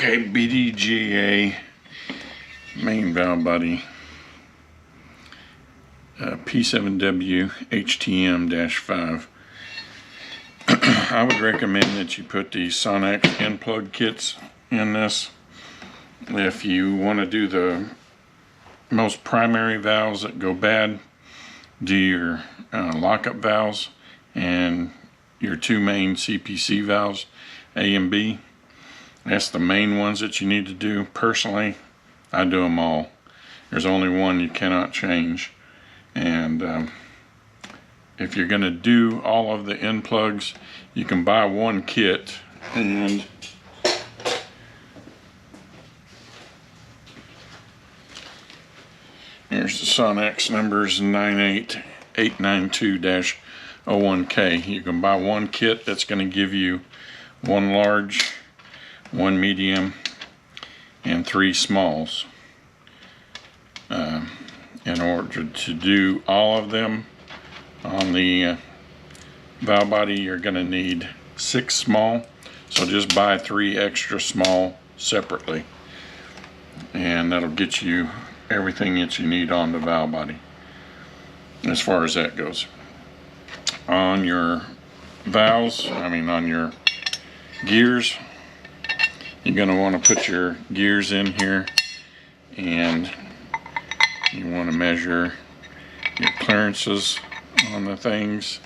Okay, BDGA main valve body, P7W HTM-5. I would recommend that you put the Sonex end plug kits in this. If you want to do the most primary valves that go bad, do your lockup valves and your two main CPC valves, A and B. That's the main ones that you need to do. Personally, I do them all. There's only one you cannot change. And if you're going to do all of the end plugs, you can buy one kit, and here's the Sonex numbers 98892-01K. You can buy one kit that's going to give you one large, one medium, and 3 smalls. In order to do all of them on the valve body, you're going to need 6 small, so just buy 3 extra small separately, and that'll get you everything that you need on the valve body as far as that goes. On your valves, on your gears, you're going to want to put your gears in here, and you want to measure your clearances on the things.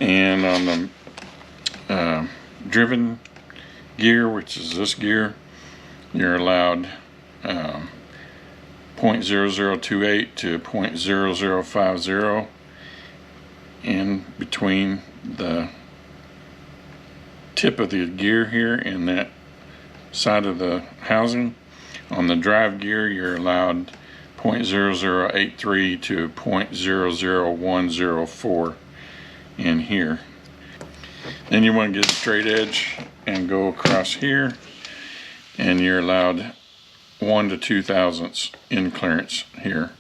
And on the driven gear, which is this gear, you're allowed 0.0028 to 0.0050 in between the tip of the gear here and that side of the housing. On the drive gear, you're allowed 0.0083 to 0.00104 in here. Then you want to get a straight edge and go across here, and you're allowed 1 to 2 thousandths in clearance here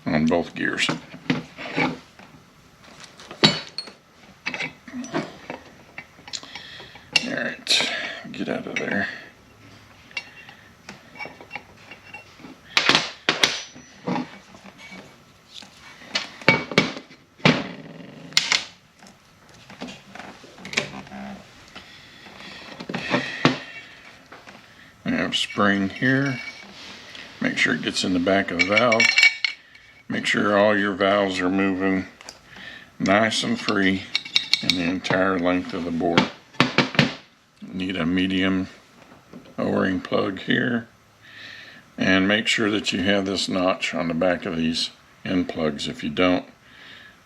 on both gears. Alright, get out of there. I have a spring here. Make sure it gets in the back of the valve. Make sure all your valves are moving nice and free in the entire length of the bore. Need a medium O-ring plug here, and make sure that you have this notch on the back of these end plugs. If you don't,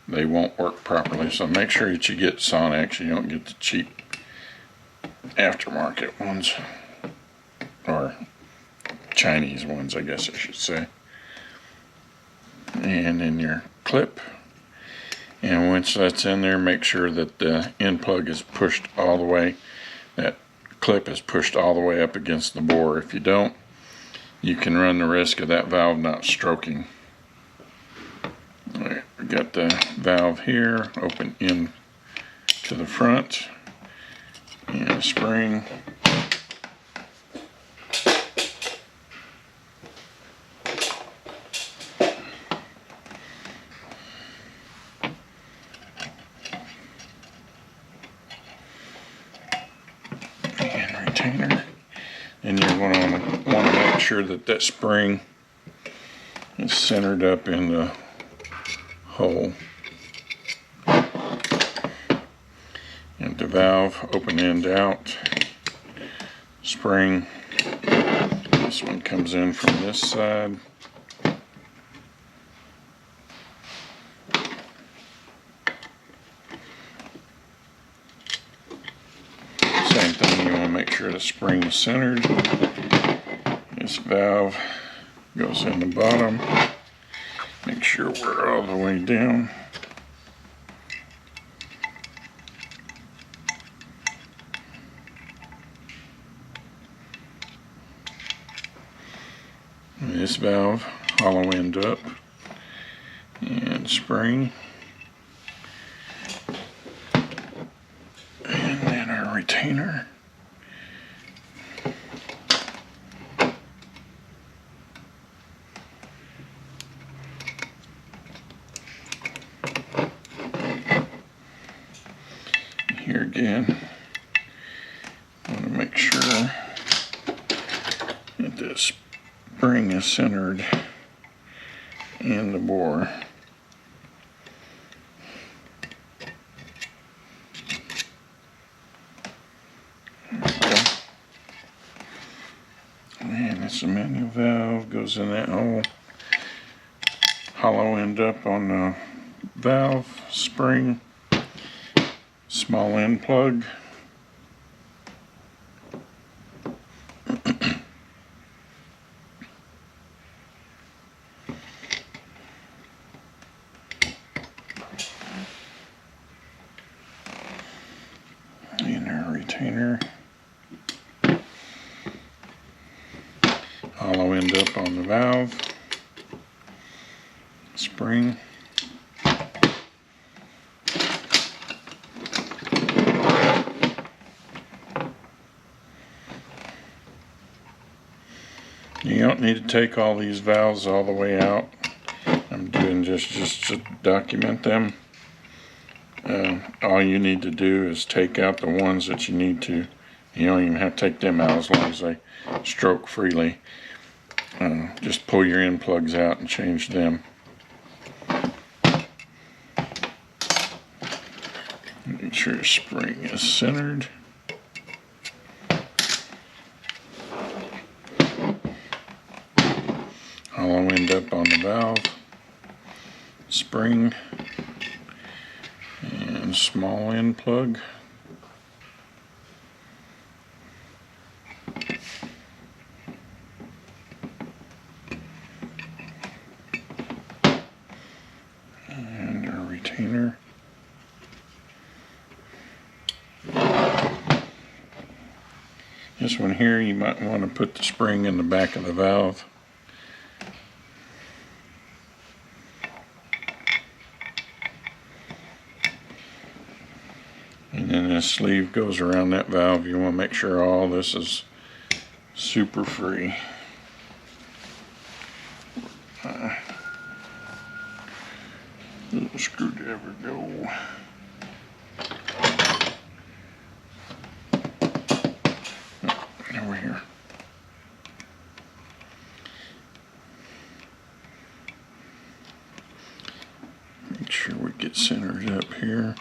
they won't work properly. So make sure that you get Sonex. You don't get the cheap aftermarket ones, or Chinese ones, I guess I should say. And in your clip, and once that's in there, make sure that the end plug is pushed all the way, that clip is pushed all the way up against the bore. If you don't, you can run the risk of that valve not stroking. Alright, we got the valve here, open in to the front, and a spring. Retainer, and you're going to want to make sure that that spring is centered up in the hole. And the valve, open end out, spring. This one comes in from this side. Same thing, you want to make sure the spring is centered. This valve goes in the bottom. Make sure we're all the way down. And this valve, hollow end up, and spring. And then our retainer. here again, I want to make sure that this spring is centered in the bore. And it's a manual valve, goes in that hole. Hollow end up on the valve spring. Small end plug. Inner retainer. Hollow end up on the valve spring. You don't need to take all these valves all the way out. I'm doing just to document them. All you need to do is take out the ones that you need to. You don't even have to take them out as long as they stroke freely. Just pull your end plugs out and change them. Make sure your spring is centered. Hollow end up on the valve, spring, and small end plug. And our retainer. This one here, you might want to put the spring in the back of the valve. And then this sleeve goes around that valve. You want to make sure all this is super free. Little screwdriver go. Over here. Make sure we get centered up here.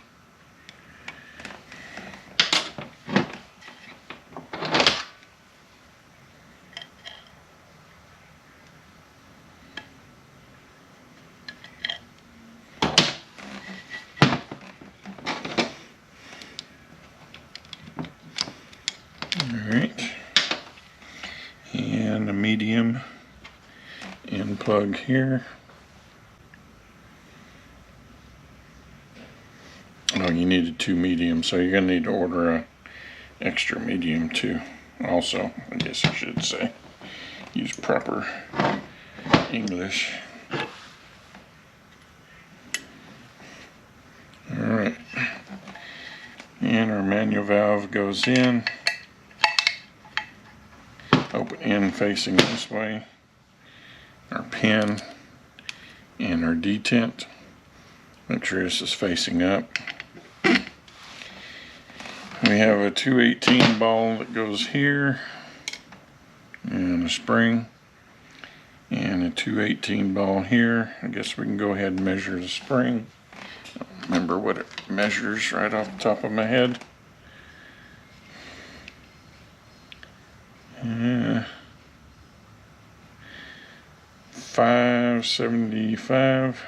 Alright, and a medium end plug here. Oh, you needed 2 mediums, so you're going to need to order a extra medium too. Also, I guess I should say, use proper English. Alright, and our manual valve goes in. Open end facing this way. Our pin and our detent. Make sure this is facing up. We have a 218 ball that goes here, and a spring, and a 218 ball here. I guess we can go ahead and measure the spring. I don't remember what it measures right off the top of my head. 575,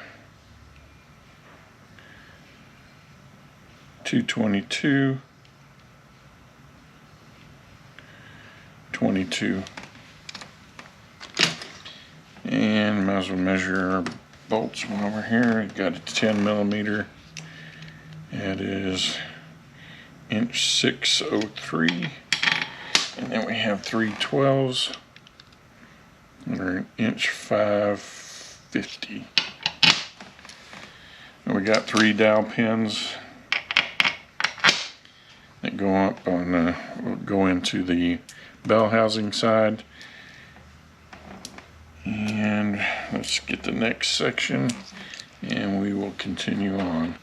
222, 22. And might as well measure our bolts while we're here. We've got a 10 millimeter. It is inch 603. And then we have 312s that are inch 550. And we got 3 dowel pins that go up on will go into the bell housing side. And let's get the next section and we will continue on.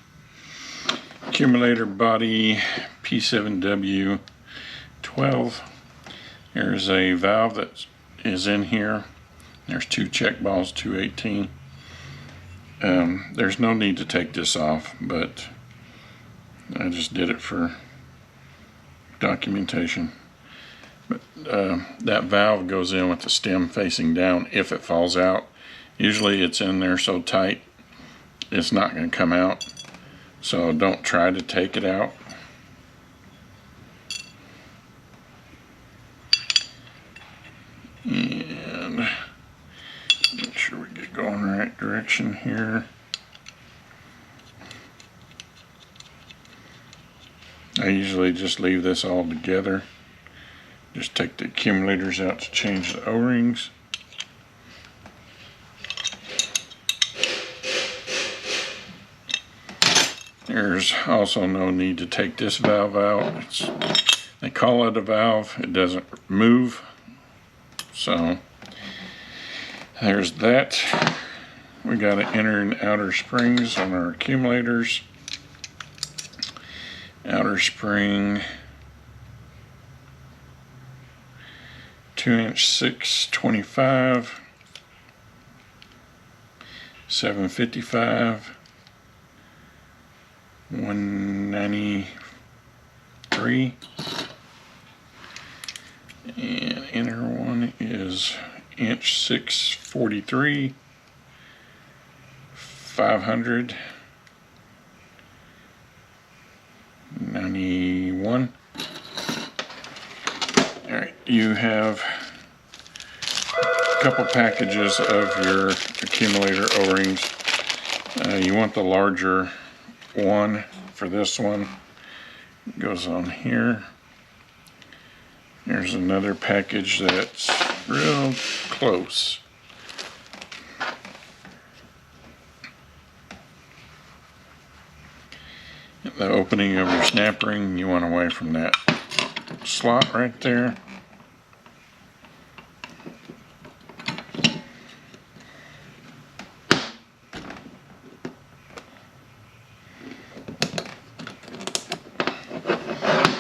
accumulator body P7W12. There's a valve that is in here. There's two check balls, 218. There's no need to take this off, but I just did it for documentation. But that valve goes in with the stem facing down if it falls out. Usually it's in there so tight it's not going to come out, so don't try to take it out. And make sure we get going the right direction here. I usually just leave this all together. Just take the accumulators out to change the O-rings. There's also no need to take this valve out. They call it a valve. It doesn't move. So there's that. We got to inner and outer springs on our accumulators. Outer spring 2-inch 625, 755, 193, and inner one is inch 643, 500, 91. Alright, you have a couple packages of your accumulator O-rings. You want the larger one for this one. It goes on here. There's another package that's real close. The opening of your snap ring, you want away from that slot right there.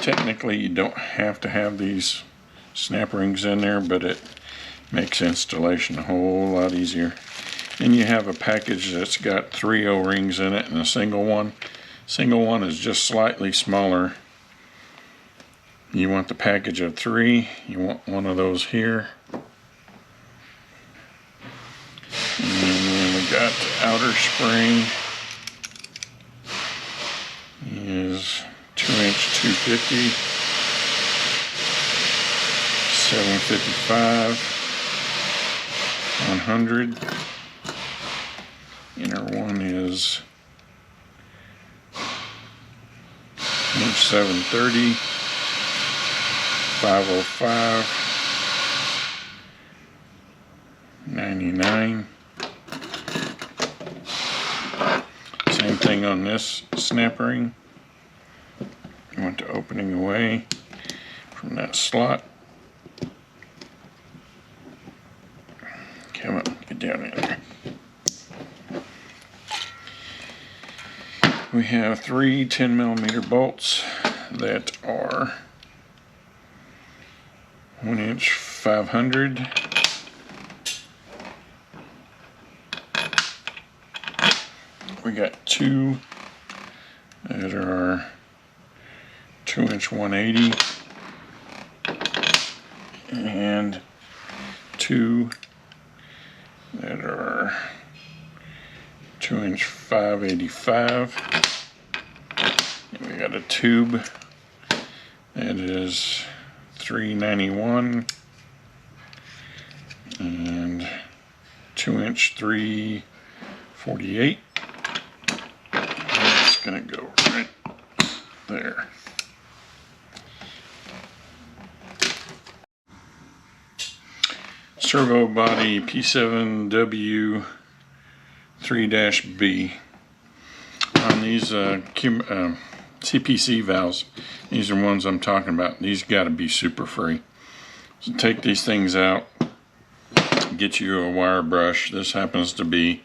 Technically, you don't have to have these snap rings in there, but it makes installation a whole lot easier. And you have a package that's got 3 O-rings in it and a single one. Single one is just slightly smaller. You want the package of 3. You want one of those here. And then we got the outer spring is 2-inch 250, 755, 100. Inner one is inch 730, 505, 99. Same thing on this snap ring. You want the opening away from that slot. Come on, get down in there. We have 3 10mm bolts that are 1-inch 500, we got 2 that are 2-inch 180 and 2 that are 2-inch 585. And we got a tube that is 391 and 2-inch 348. It's gonna go right there. Servo body P7W 3-B. On these CPC valves, these are ones I'm talking about. These got to be super free. So take these things out, get you a wire brush. This happens to be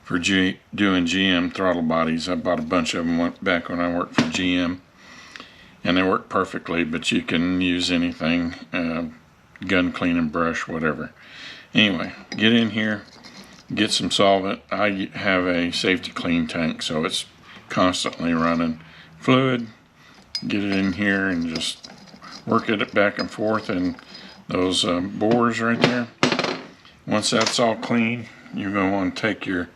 for doing GM throttle bodies. I bought a bunch of them back when I worked for GM, and they work perfectly, but you can use anything, gun cleaning brush, whatever. Anyway, get in here, get some solvent. I have a safety clean tank, so it's constantly running fluid. Get it in here and just work it back and forth, and those bores right there. Once that's all clean, you're going to want to take your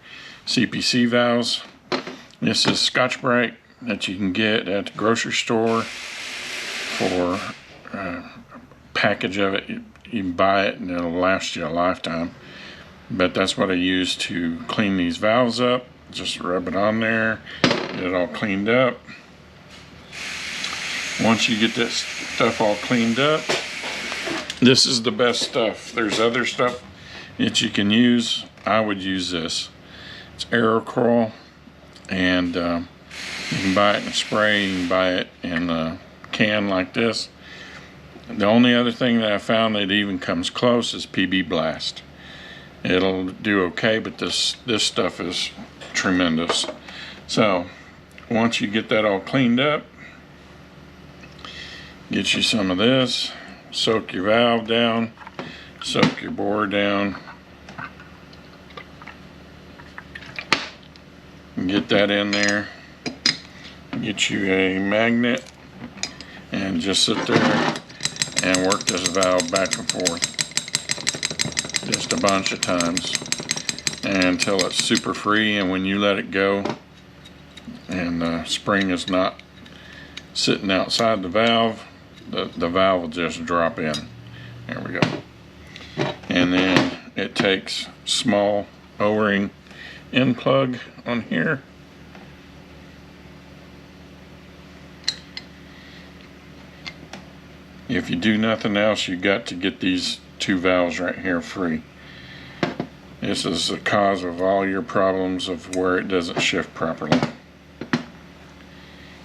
CPC valves. This is Scotch-Brite that you can get at the grocery store for a package of it. You can buy it and it'll last you a lifetime. But that's what I use to clean these valves up. Just rub it on there, get it all cleaned up. Once you get this stuff all cleaned up, this is the best stuff. There's other stuff that you can use. I would use this. It's Aerocoil, and you can buy it in a spray, you can buy it in a can like this. The only other thing that I found that even comes close is PB Blast. It'll do okay, but this stuff is tremendous. So once you get that all cleaned up, get you some of this, soak your valve down, soak your bore down, get that in there, get you a magnet, and just sit there and work this valve back and forth just a bunch of times until it's super free. And when you let it go and the spring is not sitting outside the valve, the valve will just drop in. There we go. And then it takes small O-ring end plug on here. If you do nothing else, you got to get these two valves right here free. This is the cause of all your problems of where it doesn't shift properly.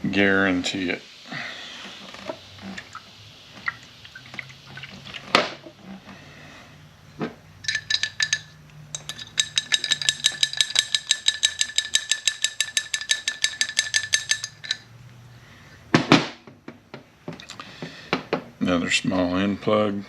Guarantee it. Another small end plug.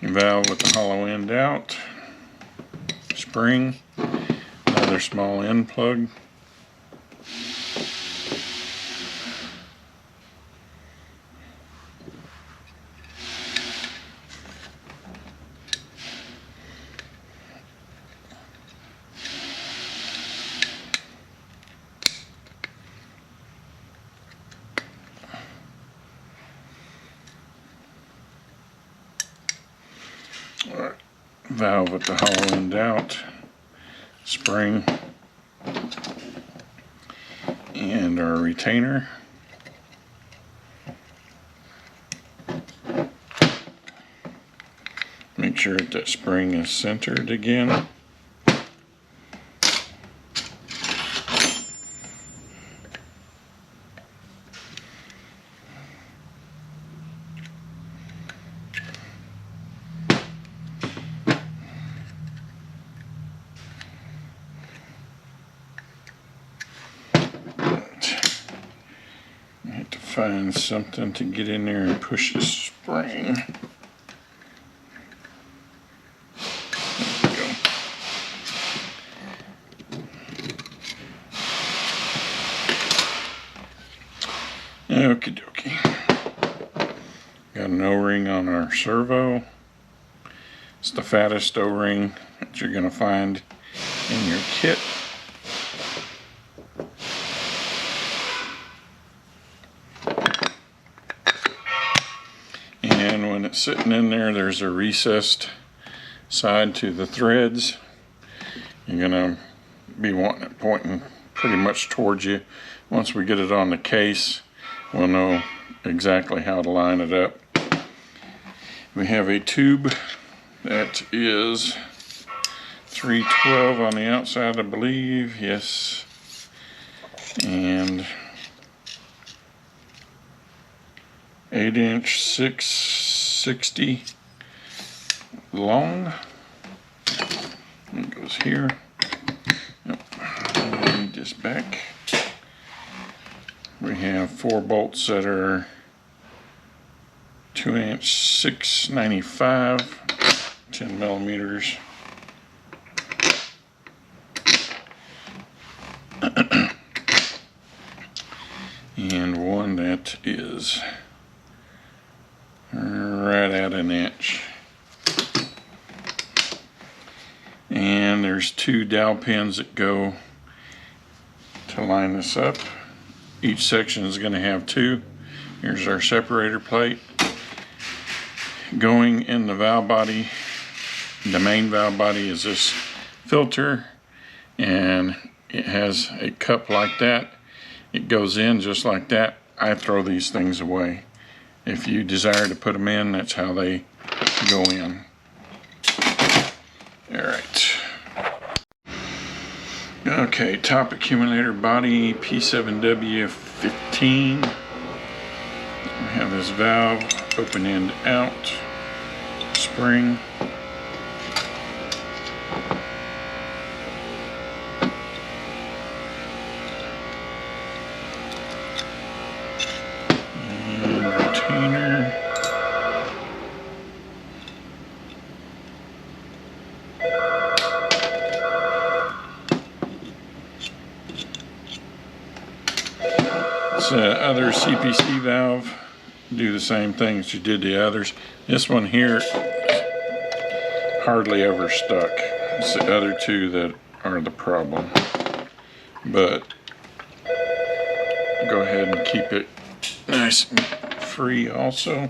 Valve with the hollow end out, spring, another small end plug, valve with the hollow end out, spring, and our retainer. Make sure that spring is centered again. Find something to get in there and push the spring. There we go. Okie dokie. Got an O-ring on our servo. It's the fattest O-ring that you're going to find in your kit. And when it's sitting in there, there's a recessed side to the threads. You're going to be wanting it pointing pretty much towards you once we get it on the case, we'll know exactly how to line it up. We have a tube that is 312 on the outside, I believe, yes, and 8-inch 660 long. It goes here. Yep. I need this back. We have 4 bolts that are 2-inch 695, 10 millimeters. And one that is right at an inch. And there's 2 dowel pins that go to line this up. Each section is going to have 2. Here's our separator plate. Going in the valve body, the main valve body, is this filter, and it has a cup like that. It goes in just like that. I throw these things away. If you desire to put them in, that's how they go in. Alright. Okay, top accumulator body, P7W15. We have this valve, open end out, spring. And retainer. This other CPC valve, do the same thing as you did the others. This one here hardly ever stuck. It's the other 2 that are the problem. But go ahead and keep it nice and free also.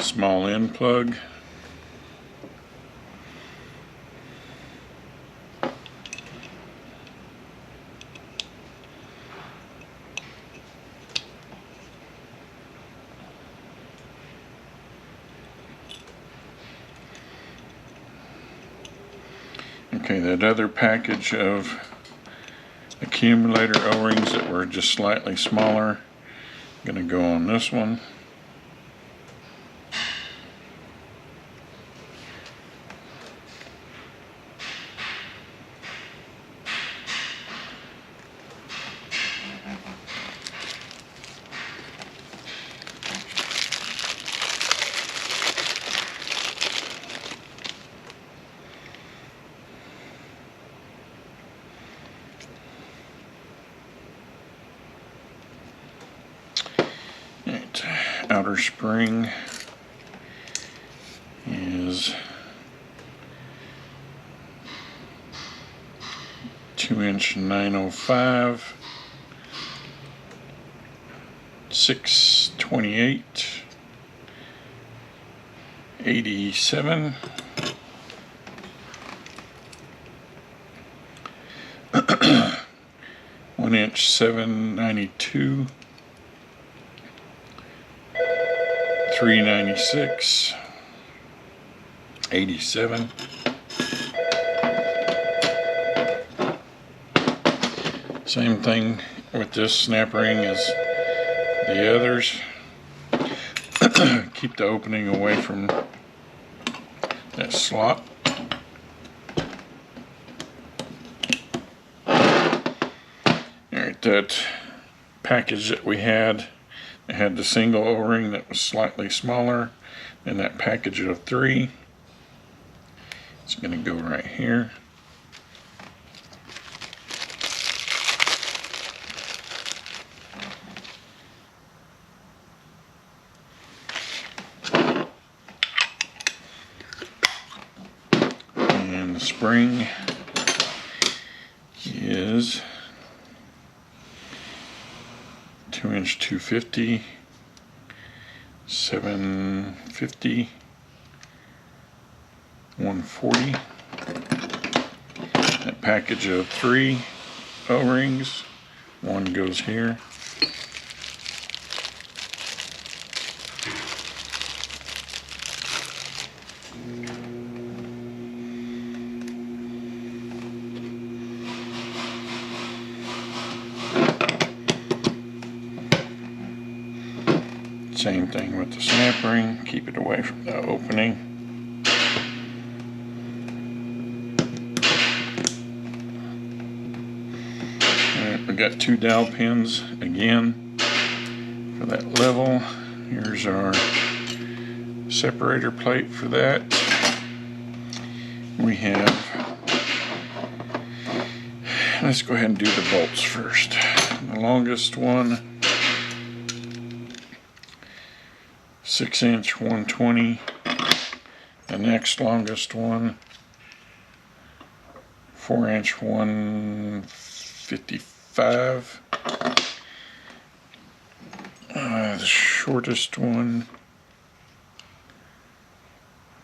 Small end plug. Okay, that other package of accumulator O-rings that were just slightly smaller, I'm going to go on this one. Outer spring is 2-inch 905, 628, 87, 1-inch 792, 396, 87. Same thing with this snap ring as the others. Keep the opening away from that slot. Alright, that package that we had, it had the single O-ring that was slightly smaller than that package of 3. It's going to go right here. And the spring is 2-inch 250, 750, 140. That package of 3 O-rings, 1 goes here. Same thing with the snap ring, keep it away from the opening. Alright, we got 2 dowel pins again for that level. Here's our separator plate for that. We have, let's go ahead and do the bolts first. The longest one, 6-inch 120. The next longest one, 4-inch 155. The shortest one,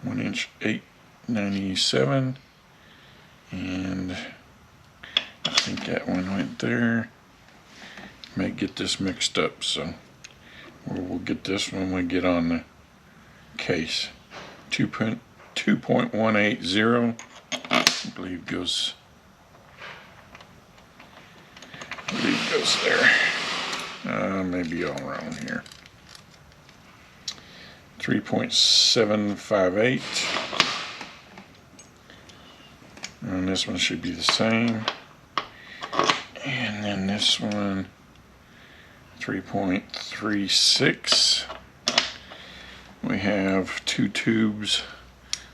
1-inch 897. And I think that one went there. May get this mixed up, so we'll get this when we get on the case. 2.180, I believe goes there. Maybe all wrong here. 3.758, and this one should be the same. And then this one, 3.36. We have 2 tubes,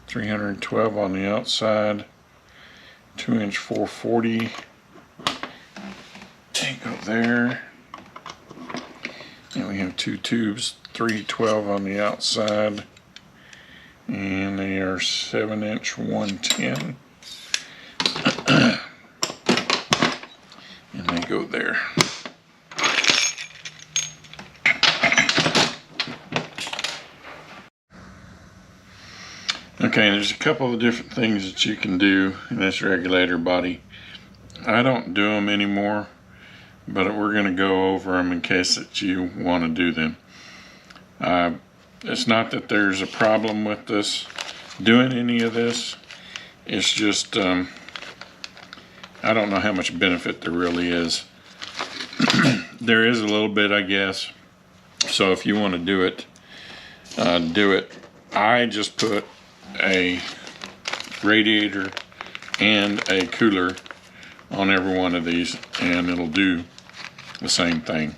312 on the outside, 2-inch 440. They go there. And we have 2 tubes, 312 on the outside, and they are 7-inch 110. And they go there. Okay, there's a couple of different things that you can do in this regulator body. I don't do them anymore, but we're going to go over them in case that you want to do them. It's not that there's a problem with this, doing any of this. It's just, I don't know how much benefit there really is. There is a little bit, I guess. So if you want to do it, do it. I just put a radiator and a cooler on every one of these, and it'll do the same thing.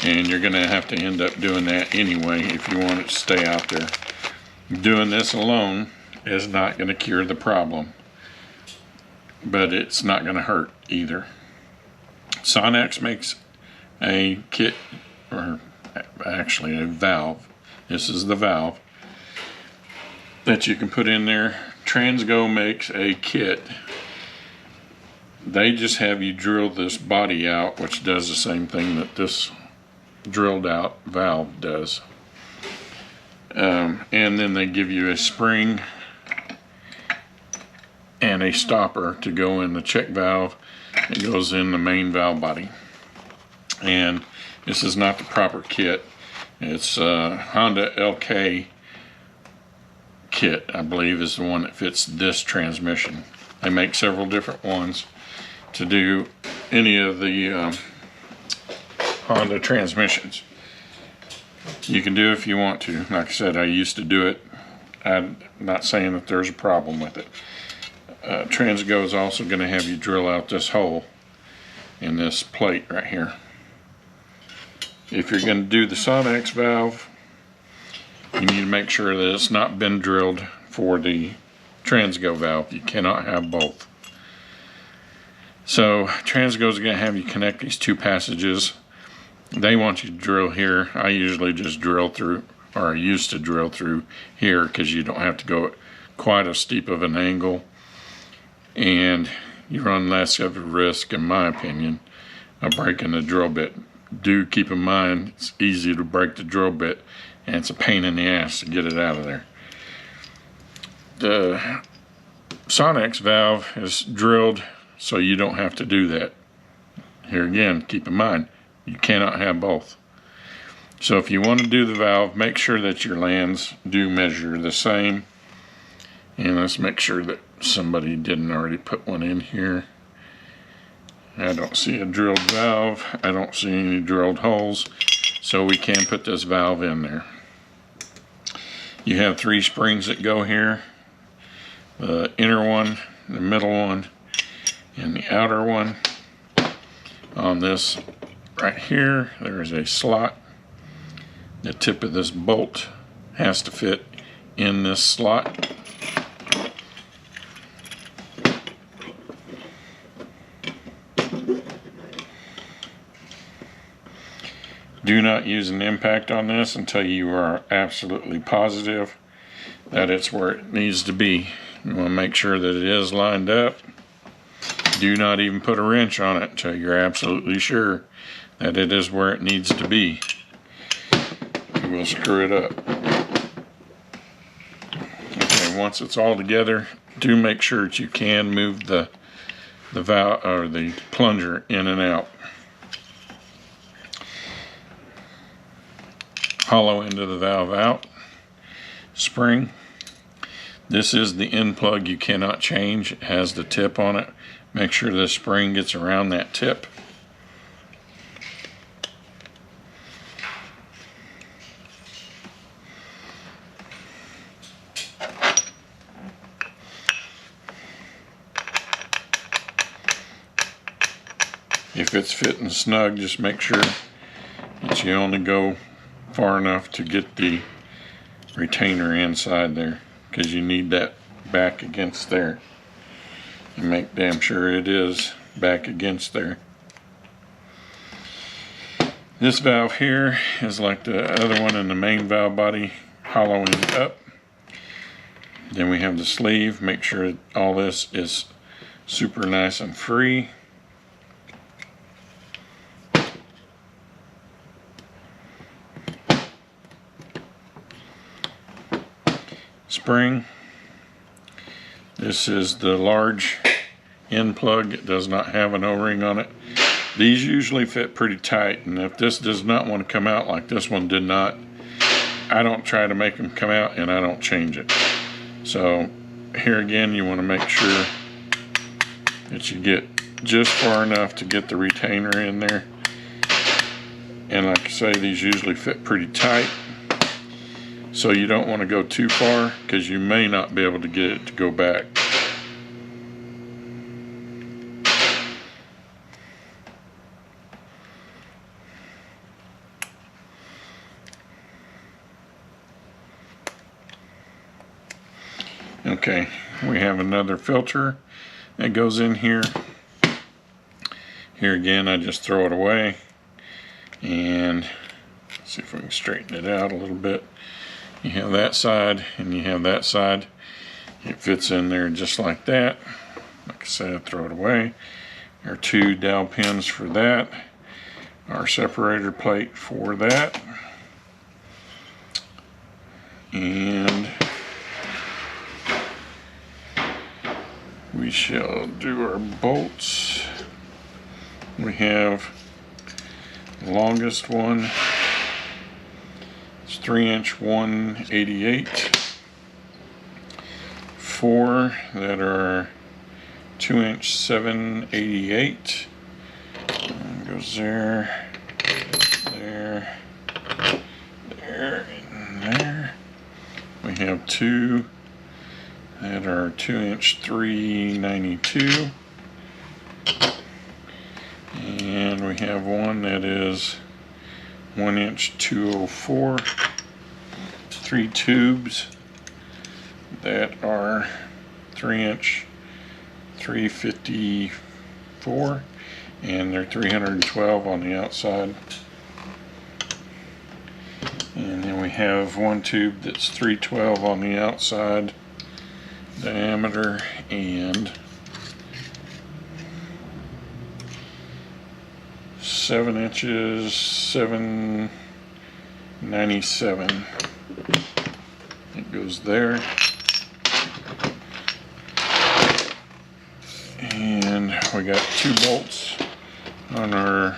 And you're going to have to end up doing that anyway if you want it to stay out there. Doing this alone is not going to cure the problem, but it's not going to hurt either. Sonex makes a kit, or actually a valve. This is the valve that you can put in there. Transgo makes a kit. They just have you drill this body out, which does the same thing that this drilled out valve does. And then they give you a spring and a stopper to go in the check valve. It goes in the main valve body. And this is not the proper kit. It's Honda LK kit, I believe, is the one that fits this transmission. They make several different ones to do any of the Honda transmissions. You can do it if you want to. Like I said, I used to do it. I'm not saying that there's a problem with it. Transgo is also going to have you drill out this hole in this plate right here. If you're going to do the Sonex valve, you need to make sure that it's not been drilled for the Transgo valve. You cannot have both. So Transgo is going to have you connect these 2 passages. They want you to drill here. I usually just drill through, or I used to drill through here, because you don't have to go at quite as steep of an angle, and you run less of a risk, in my opinion, of breaking the drill bit. Do keep in mind it's easy to break the drill bit, and it's a pain in the ass to get it out of there. the Sonex valve is drilled, so you don't have to do that. Here again, keep in mind, you cannot have both. So if you want to do the valve, make sure that your lands do measure the same. And let's make sure that somebody didn't already put one in here. I don't see a drilled valve. I don't see any drilled holes. So we can put this valve in there. You have 3 springs that go here. The inner one, the middle one, and the outer one. On this right here, there is a slot. The tip of this bolt has to fit in this slot. Do not use an impact on this until you are absolutely positive that it's where it needs to be. You want to make sure that it is lined up. Do not even put a wrench on it until you're absolutely sure that it is where it needs to be. You will screw it up. Okay, once it's all together, do make sure that you can move the valve or the plunger in and out. Hollow end of the valve out. Spring. This is the end plug you cannot change. It has the tip on it. Make sure the spring gets around that tip. If it's fitting snug, just make sure that you only go far enough to get the retainer inside there, because you need that back against there. And make damn sure it is back against there. This valve here is like the other one in the main valve body, hollowing up. Then we have the sleeve. Make sure all this is super nice and free. Spring. This is the large end plug. It does not have an O-ring on it. These usually fit pretty tight, and if this does not want to come out like this one did not, I don't try to make them come out, and I don't change it. So here again, you want to make sure that you get just far enough to get the retainer in there. And like I say, these usually fit pretty tight. So you don't want to go too far, because you may not be able to get it to go back. Okay, we have another filter that goes in here. Here again, I just throw it away. And see if we can straighten it out a little bit. You have that side and you have that side. It fits in there just like that. Like I said, I throw it away. There are 2 dowel pins for that. Our separator plate for that. And we shall do our bolts. We have the longest one. 3-inch 188, 4 that are 2-inch 788, goes there, there, there, and there. We have 2 that are 2-inch 392, and we have one that is 1-inch 204, 3 tubes that are 3-inch 354, and they're 312 on the outside. And then we have 1 tube that's 312 on the outside diameter, and 7 inches 797. It goes there. we got 2 bolts on our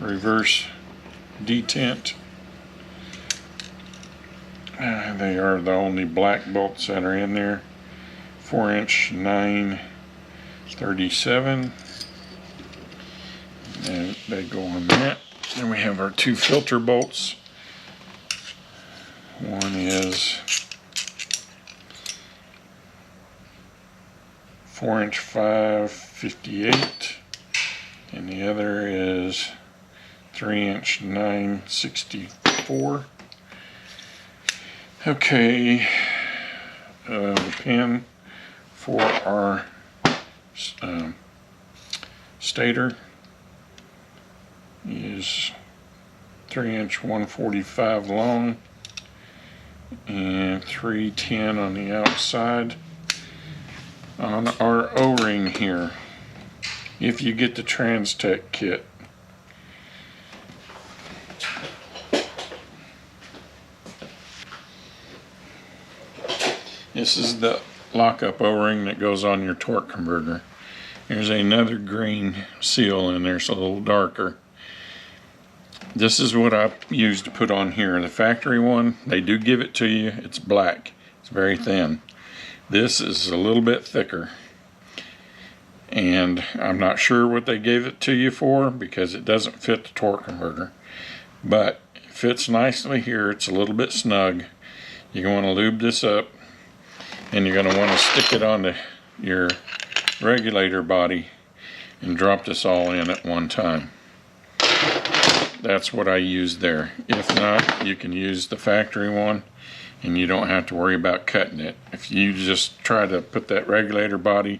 reverse detent. They are the only black bolts that are in there. 4-inch 937, and they go on that. Then we have our 2 filter bolts. One is 4-inch 558, and the other is 3-inch 964. Okay, the pin for our stator is 3-inch 145 long and 310 on the outside. On our O-ring here, if you get the Transtech kit, this is the lockup O-ring that goes on your torque converter. There's another green seal in there, so a little darker. This is what I use to put on here. The factory one, they do give it to you. It's black. It's very thin. This is a little bit thicker. And I'm not sure what they gave it to you for because it doesn't fit the torque converter. But it fits nicely here. It's a little bit snug. You're going to lube this up, and you're going to want to stick it onto your regulator body and drop this all in at one time. That's what I use there. If not, you can use the factory one and you don't have to worry about cutting it. If you just try to put that regulator body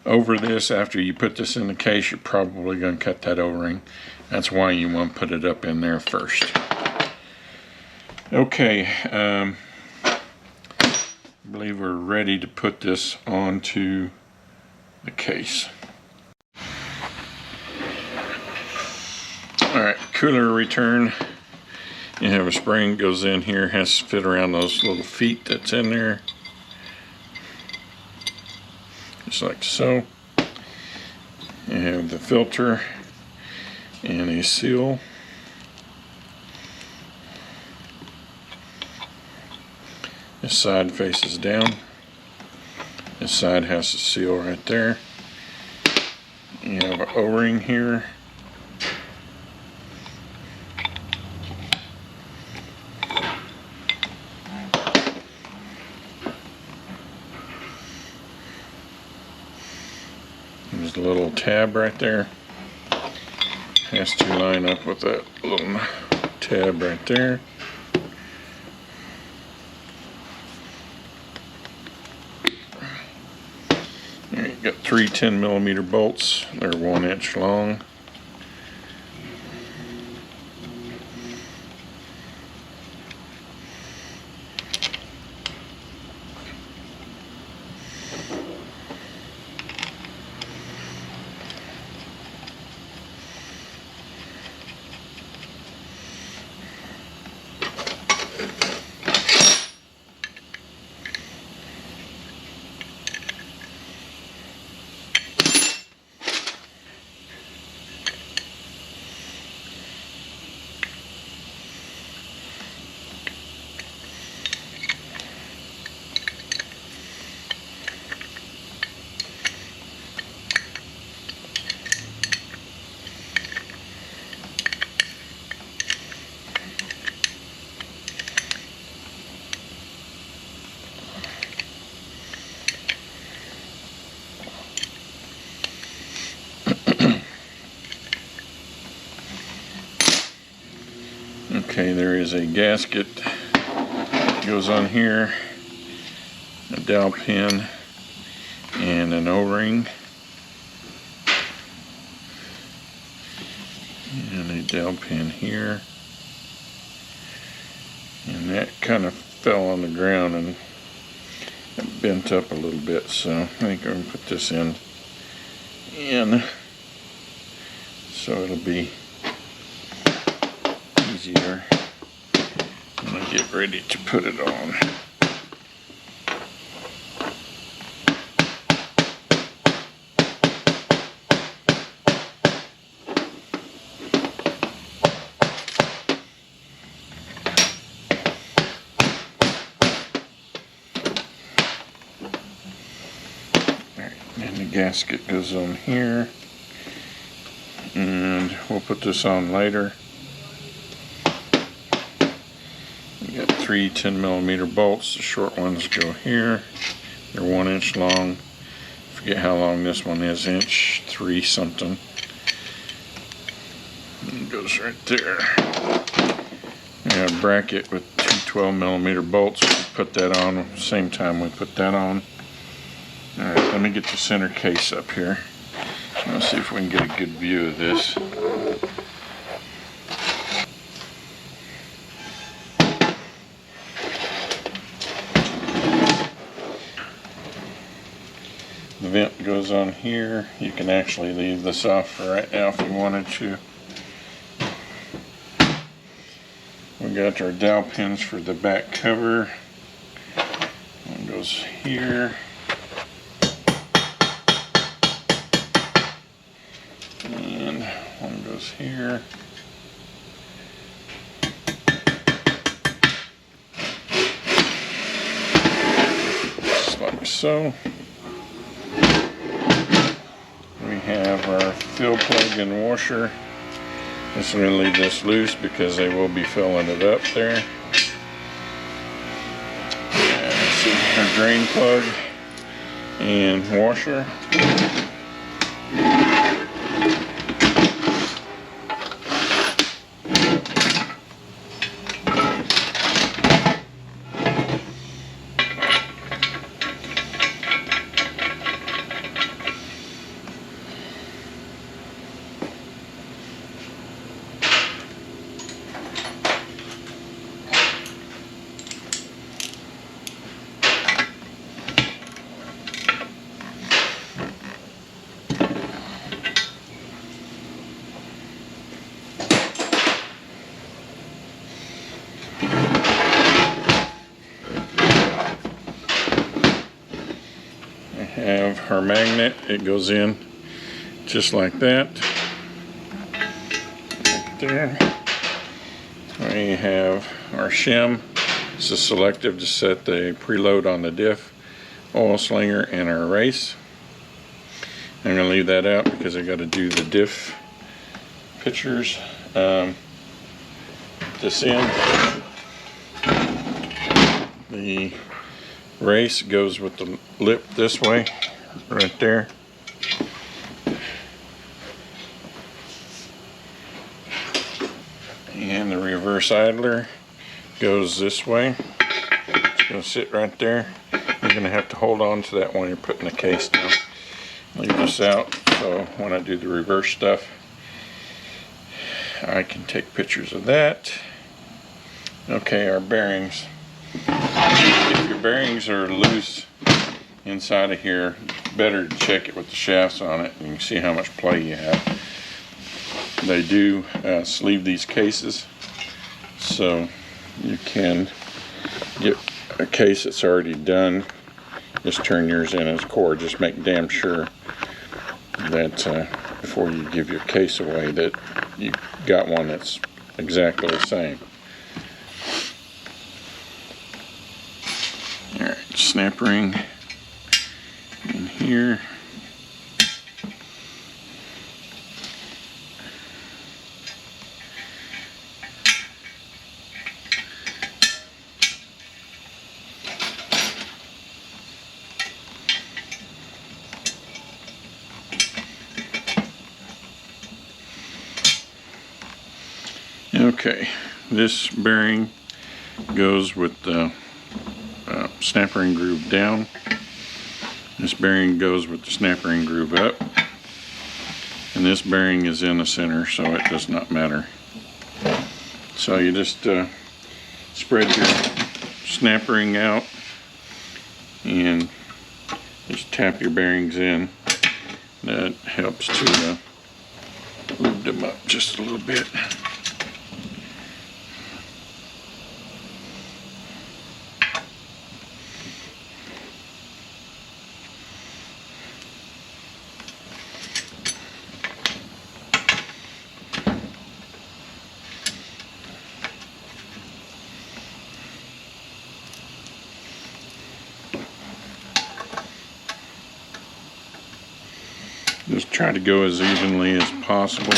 over this after you put this in the case, you're probably going to cut that O-ring. That's why you want to put it up in there first. Okay, I believe we're ready to put this onto the case. Alright, cooler return. You have a spring goes in here, has to fit around those little feet that's in there. Just like so. You have the filter and a seal. This side faces down. This side has a seal right there. You have an O-ring here. There's a little tab right there. Has to line up with that little tab right there. There you got 3 10mm bolts. They're 1 inch long. Okay, there is a gasket that goes on here, a dowel pin, and an O-ring, and a dowel pin here, and that kind of fell on the ground and it bent up a little bit, so I think I'm going to put this in so it'll be easier when I get ready to put it on. gasket goes on here, and we'll put this on later. We got 3 10mm bolts. The short ones go here. They're 1 inch long. Forget how long this one is, inch 3 something. And it goes right there. We have a bracket with 2 12mm bolts. We put that on at the same time we put that on. Alright, let me get the center case up here. Let's see if we can get a good view of this. The vent goes on here. You can actually leave this off for right now if you wanted to. We got our dowel pins for the back cover. One goes here. And one goes here. Just like so. We have our fill plug and washer. Just going to leave this loose because they will be filling it up there. And see our drain plug and washer. Have our magnet. It goes in just like that. Right there. We have our shim. This is selective to set the preload on the diff, oil slinger, and our race. I'm going to leave that out because I got to do the diff pictures. This in. The race goes with the lip this way, right there. And the reverse idler goes this way. It's going to sit right there. You're going to have to hold on to that when you're putting the case down. Leave this out so when I do the reverse stuff, I can take pictures of that. Okay, our bearings. If your bearings are loose inside of here, better to check it with the shafts on it, and you can see how much play you have. They do sleeve these cases, so you can get a case that's already done. Just turn yours in as cord. Just make damn sure that before you give your case away that you got one that's exactly the same. Alright, snap ring in here. Okay, this bearing goes with the snap ring groove down. This bearing goes with the snap ring groove up. And this bearing is in the center, so it does not matter. So you just spread your snap ring out and just tap your bearings in. That helps to move them up just a little bit. try to go as evenly as possible.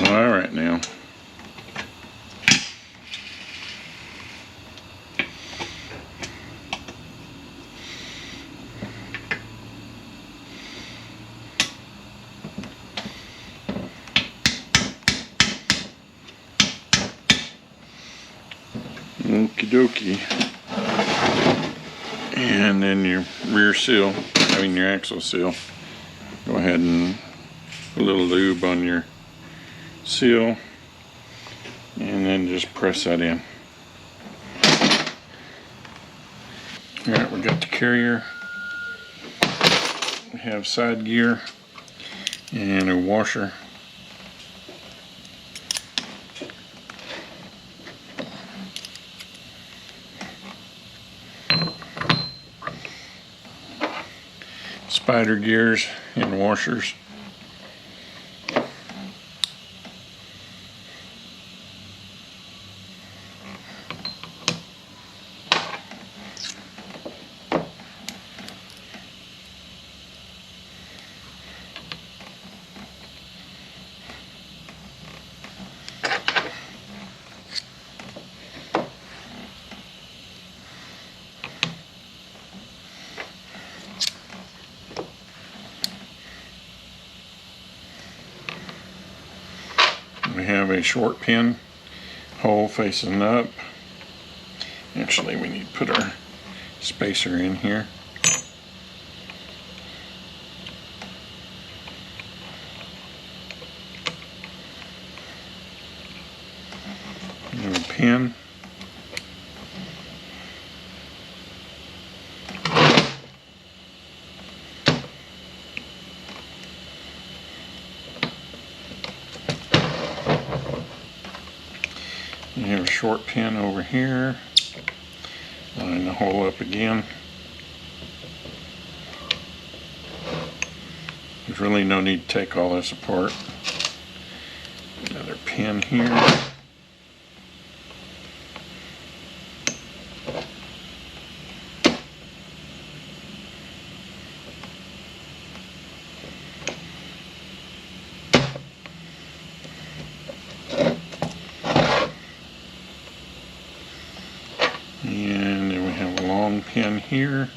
All right now. Okie dokie. And then your rear seal, your axle seal. Go ahead and put a little lube on your seal and then just press that in. Alright, we got the carrier. We have side gear and a washer. Spider gears and washers. We have a short pin hole facing up. Actually, we need to put our spacer in here. We have a pin. You have a short pin over here. Line the hole up again. There's really no need to take all this apart. Another pin here. And then we have a long pin here.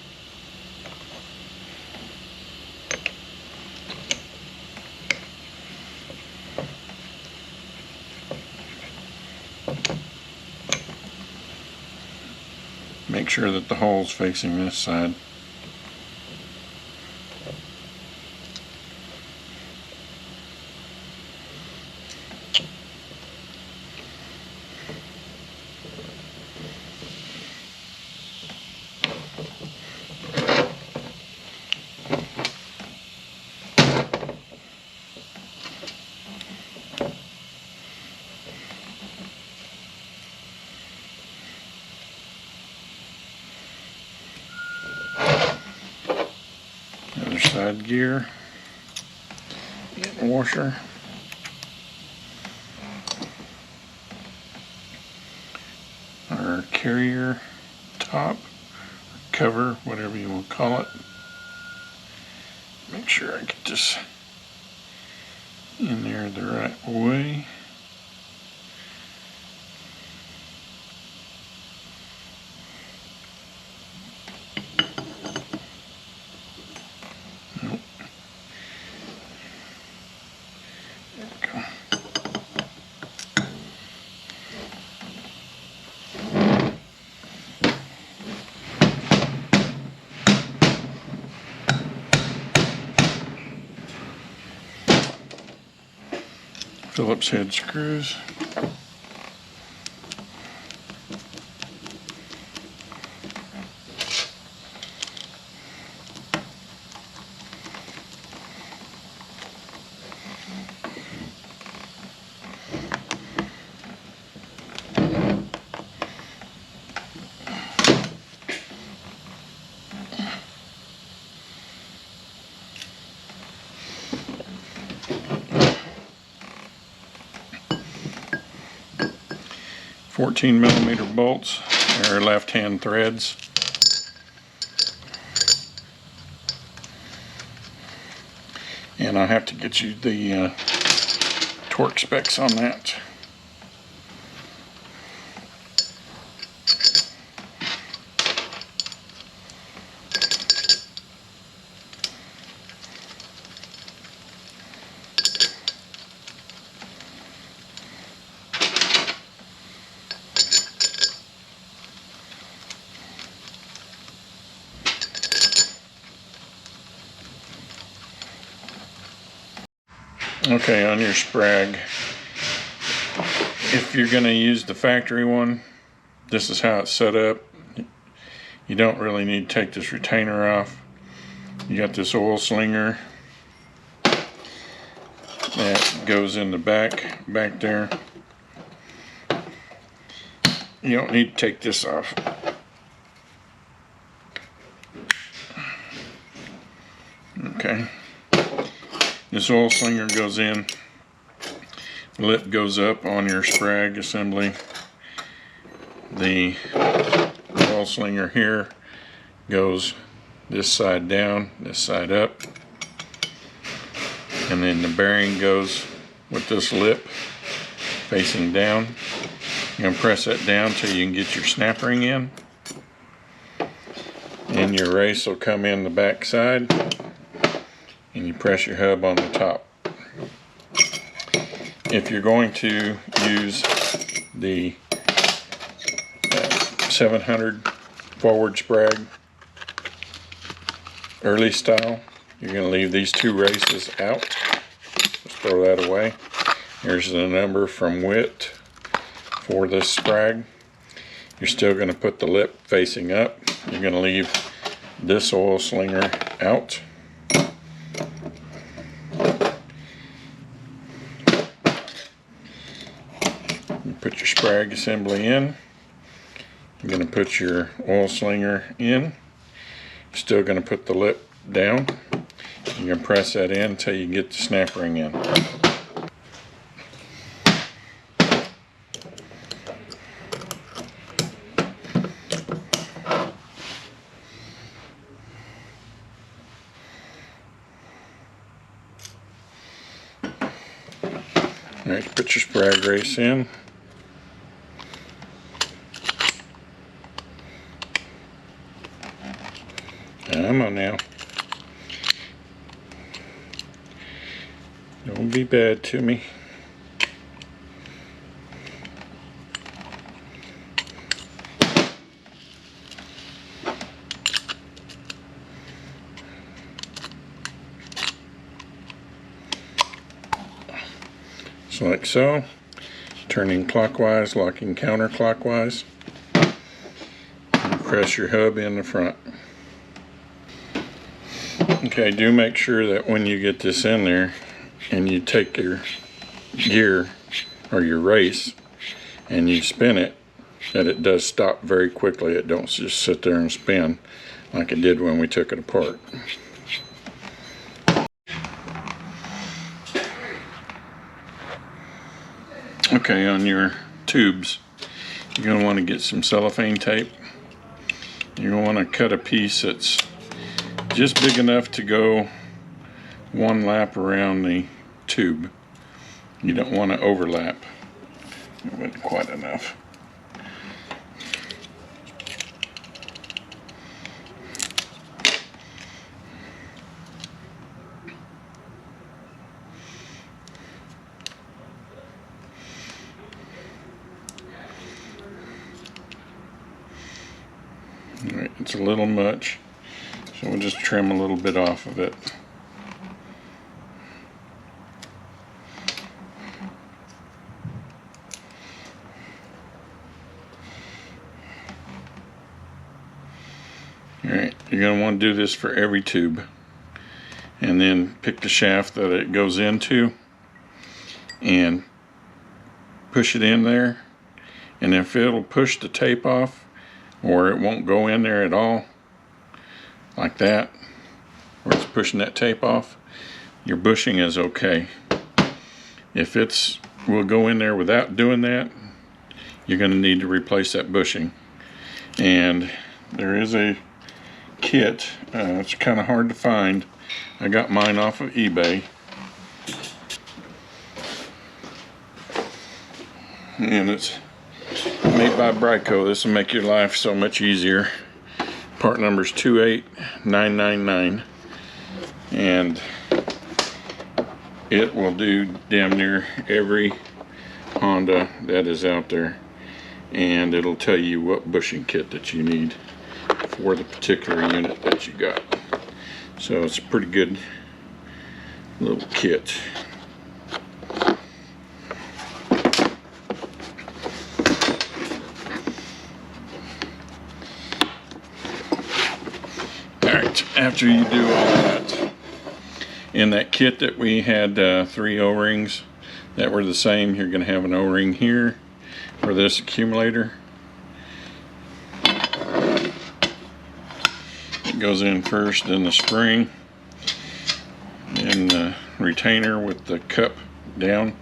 Make sure that the hole's facing this side. Side gear and washer. Our carrier top, cover, whatever you want to call it. Make sure I get this in there the right way. Phillips head screws. .14mm bolts, or left-hand threads. And I'll have to get you the torque specs on that. Okay, on your sprag, if you're going to use the factory one, this is how it's set up. You don't really need to take this retainer off. You got this oil slinger that goes in the back there. You don't need to take this off. Okay. This oil slinger goes in, the lip goes up on your sprag assembly. The oil slinger here goes this side down, this side up, and then the bearing goes with this lip facing down. You're going to press that down till you can get your snap ring in, and your race will come in the back side. And you press your hub on the top. If you're going to use the 700 forward sprag early style, you're going to leave these two races out. Just throw that away. Here's the number from WIT for this sprag. You're still going to put the lip facing up. You're going to leave this oil slinger out. Put your sprag assembly in. You're going to put your oil slinger in. You're still going to put the lip down. You're going to press that in until you get the snap ring in. Alright, put your sprag race in. Come on now. Don't be bad to me. Just like so. Turning clockwise, locking counterclockwise. And press your hub in the front. Okay, do make sure that when you get this in there and you take your gear or your race and you spin it, that it does stop very quickly. It don't just sit there and spin like it did when we took it apart. Okay, on your tubes, you're going to want to get some cellophane tape. You're going to want to cut a piece that's just big enough to go one lap around the tube. You don't want to overlap. It wasn't quite enough. All right, it's a little much. So we'll just trim a little bit off of it. Alright, you're going to want to do this for every tube. And then pick the shaft that it goes into and push it in there. And if it'll push the tape off, or it won't go in there at all, like that, where it's pushing that tape off, your bushing is okay. If it's will go in there without doing that, you're going to need to replace that bushing. And there is a kit, it's kind of hard to find. I got mine off of eBay, and it's made by Brico. This will make your life so much easier. Part number is 28999, and it will do damn near every Honda that is out there, and it'll tell you what bushing kit that you need for the particular unit that you got. So it's a pretty good little kit. Alright, after you do all that, in that kit that we had 3 O-rings that were the same, you're going to have an O-ring here for this accumulator. It goes in first in the spring, and the retainer with the cup down,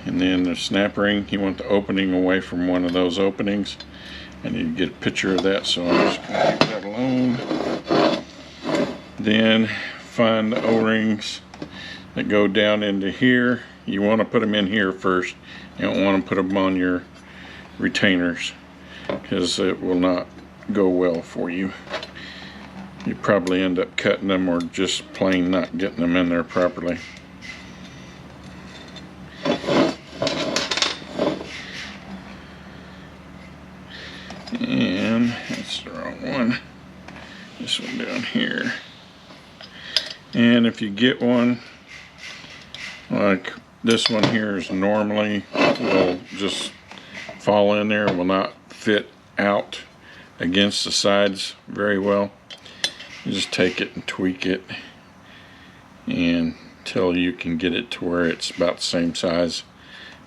and then the snap ring. You want the opening away from one of those openings. I need to get a picture of that, so I'm just going to leave that alone. Then find the O-rings that go down into here. You want to put them in here first. You don't want to put them on your retainers, because it will not go well for you. You probably end up cutting them, or just plain not getting them in there properly. And that's the wrong one. This one down here. And if you get one like this one here, is normally will just fall in there, will not fit out against the sides very well. You just take it and tweak it until you can get it to where it's about the same size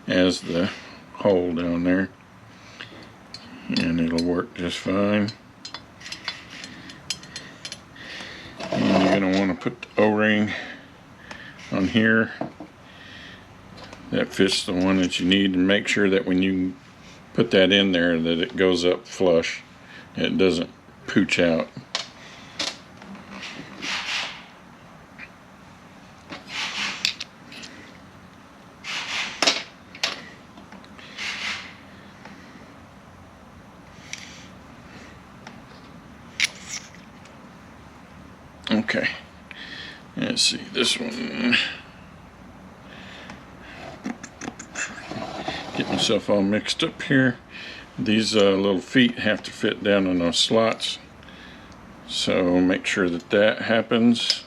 as the hole down there, and it'll work just fine. And you're going to want to put the O-ring on here that fits the one that you need, and make sure that when you put that in there that it goes up flush, it doesn't pooch out. Okay, let's see this one. Get myself all mixed up here. These little feet have to fit down in those slots, so make sure that that happens.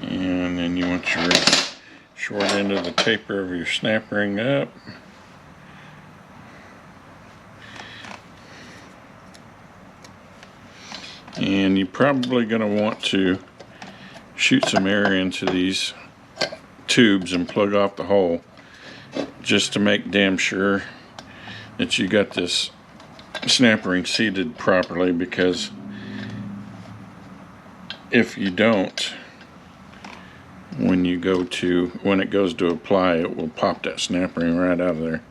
And then you want your short end of the taper of your snap ring up. And you're probably going to want to shoot some air into these tubes and plug off the hole, just to make damn sure that you got this snap ring seated properly, because if you don't, when it goes to apply, it will pop that snap ring right out of there,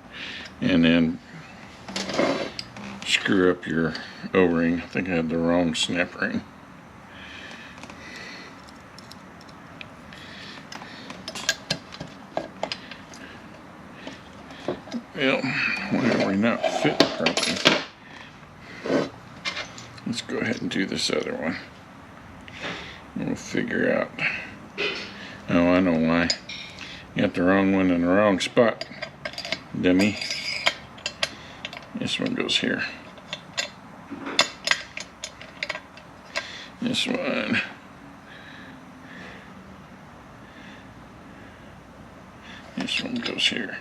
and then screw up your O-ring. I think I had the wrong snap ring. Well, why are we not fit properly? Let's go ahead and do this other one. We'll figure out. Oh, I know why. You got the wrong one in the wrong spot, dummy. This one goes here. This one. This one goes here.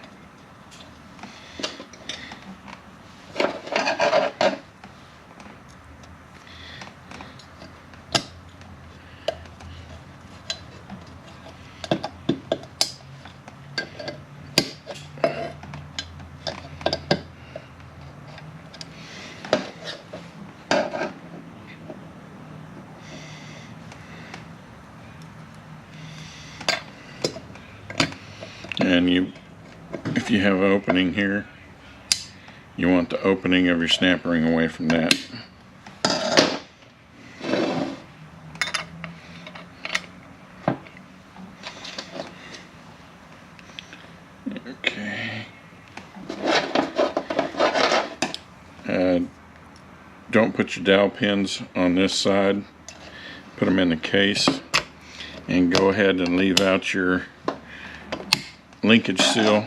And if you have an opening here, you want the opening of your snap ring away from that. Okay. Don't put your dowel pins on this side. Put them in the case, and go ahead and leave out your linkage seal,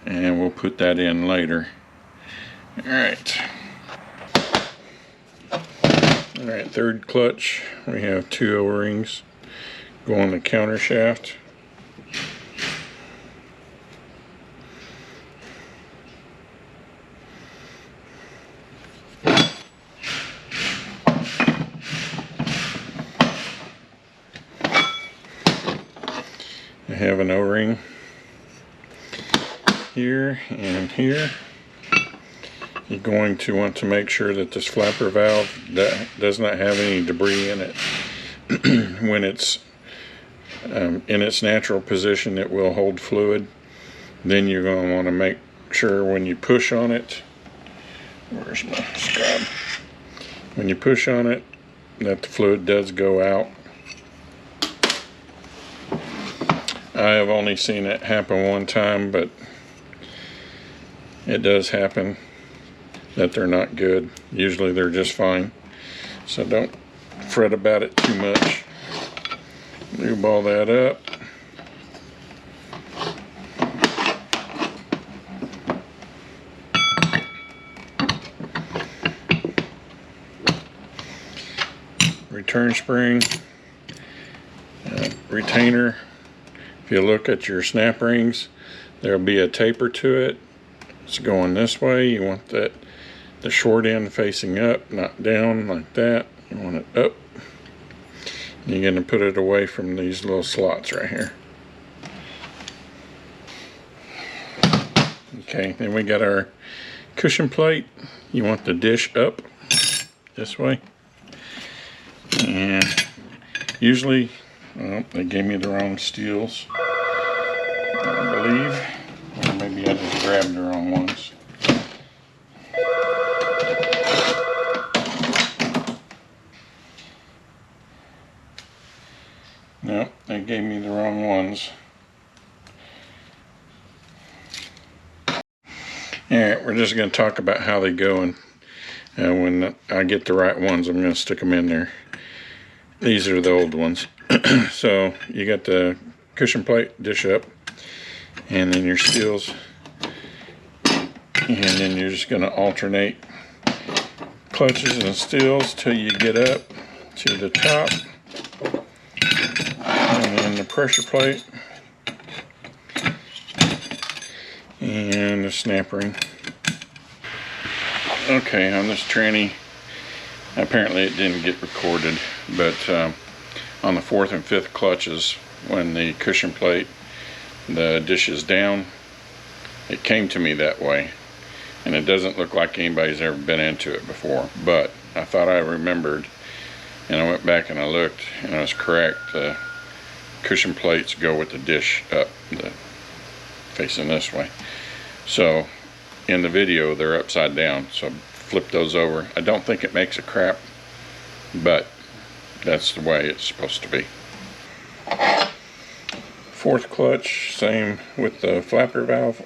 and we'll put that in later. Alright, third clutch, we have 2 O-rings go on the counter shaft. I have an O-ring here and here. You're going to want to make sure that this flapper valve does not have any debris in it. When it's in its natural position, it will hold fluid. Then you're going to want to make sure when you push on it, where's my scribe? When you push on it, that the fluid does go out. I have only seen it happen one time, but it does happen that they're not good. Usually they're just fine, so don't fret about it too much. Lube all that up. Return spring, retainer. If you look at your snap rings, there'll be a taper to it. It's going this way. You want the short end facing up, not down like that. You want it up. You're going to put it away from these little slots right here. Okay, then we got our cushion plate. You want the dish up this way. And usually, well, they gave me the wrong steels, I believe. Or maybe I just grabbed the wrong ones. No, they gave me the wrong ones. Alright, we're just going to talk about how they go, and when I get the right ones, I'm going to stick them in there. These are the old ones. So you got the cushion plate, dish up, and then your steels, and then you're just going to alternate clutches and steels till you get up to the top, and then the pressure plate and the snap ring. Okay, on this tranny, apparently it didn't get recorded, but on the 4th and 5th clutches, when the cushion plate, the dish is down, it came to me that way, and it doesn't look like anybody's ever been into it before, but I thought I remembered, and I went back and I looked, and I was correct. The cushion plates go with the dish up, facing this way. So in the video they're upside down, so flip those over. I don't think it makes a crap, but that's the way it's supposed to be. 4th clutch, same with the flapper valve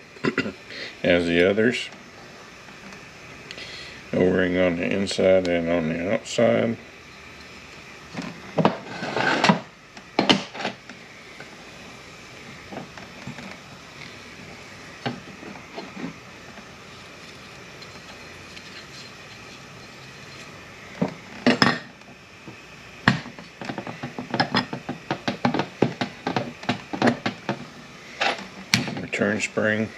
as the others. O-ring on the inside and on the outside. Return spring,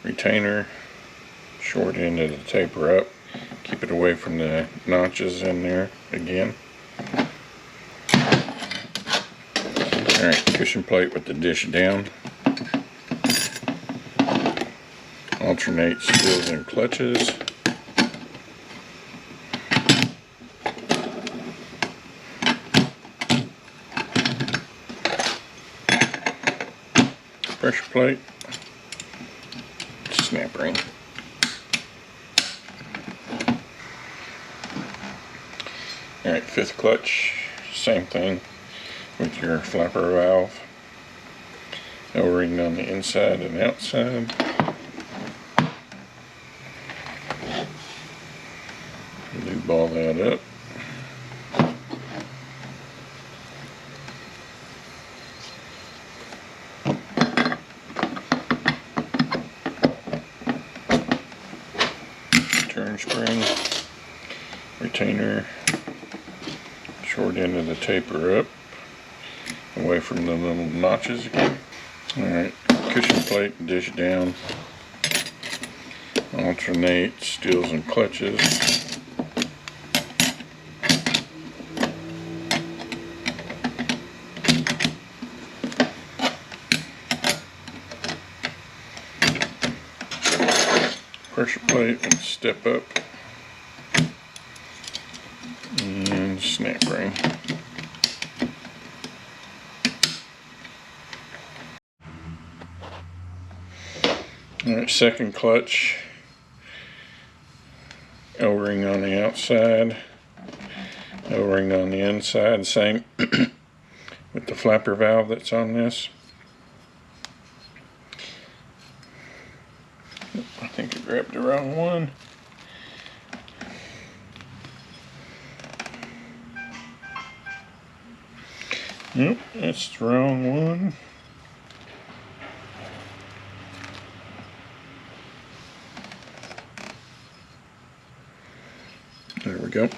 retainer, short end of the taper up. Keep it away from the notches in there again. Alright, cushion plate with the dish down. Alternate steels and clutches. pressure plate, snap ring. Alright, 5th clutch, same thing with your flapper valve. O-ring on the inside and outside. Lube all that up. Turn spring, retainer, short end of the taper up, away from the little notches again. Alright, cushion plate, dish down, alternate steels and clutches. Pressure plate and step up, and snap ring. Alright, 2nd clutch, O-ring on the outside, O-ring on the inside, same with the flapper valve that's on this. I think I grabbed the wrong one. Nope, that's the wrong one. There we go.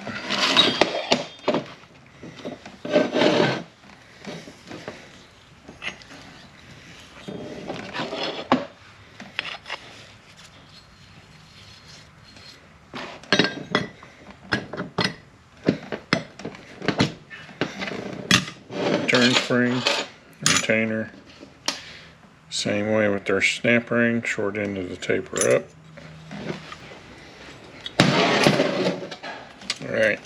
Turn spring, retainer, same way with their snap ring, short end of the taper up. Alright,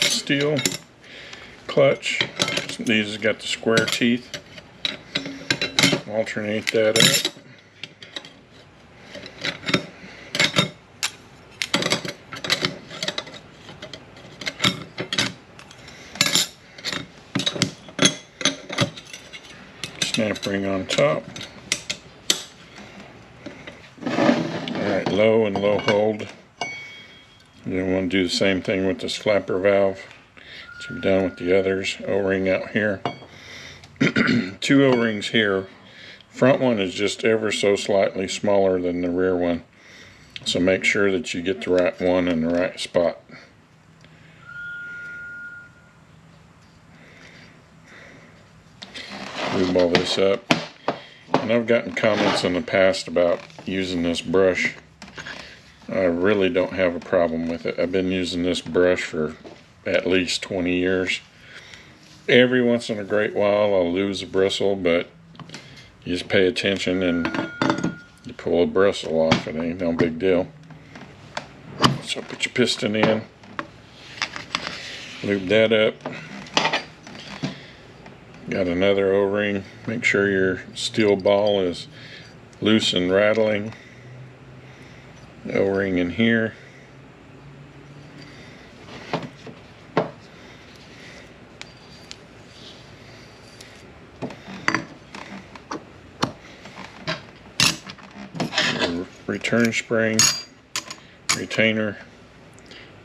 steel, clutch, these have got the square teeth, alternate that up. Snap ring on top. Alright, low and low hold. You want to do the same thing with this flapper valve. So you're done with the others. O-ring out here. 2 O-rings here. Front one is just ever so slightly smaller than the rear one. So make sure that you get the right one in the right spot. Lube all this up. And I've gotten comments in the past about using this brush. I really don't have a problem with it. I've been using this brush for at least 20 years. Every once in a great while I'll lose a bristle, but you just pay attention and you pull a bristle off. It ain't no big deal. So put your piston in, lube that up. Got another O-ring. Make sure your steel ball is loose and rattling. O-ring in here. Return spring, retainer,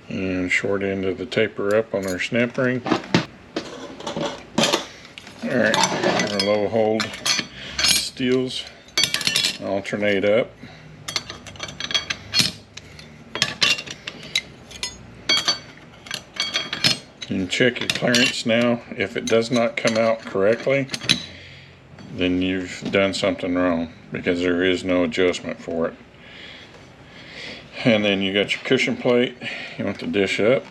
and short end of the taper up on our snap ring. Alright, our low hold steels alternate up. You can check your clearance now. If it does not come out correctly, then you've done something wrong, because there is no adjustment for it. And then you got your cushion plate. You want the dish up.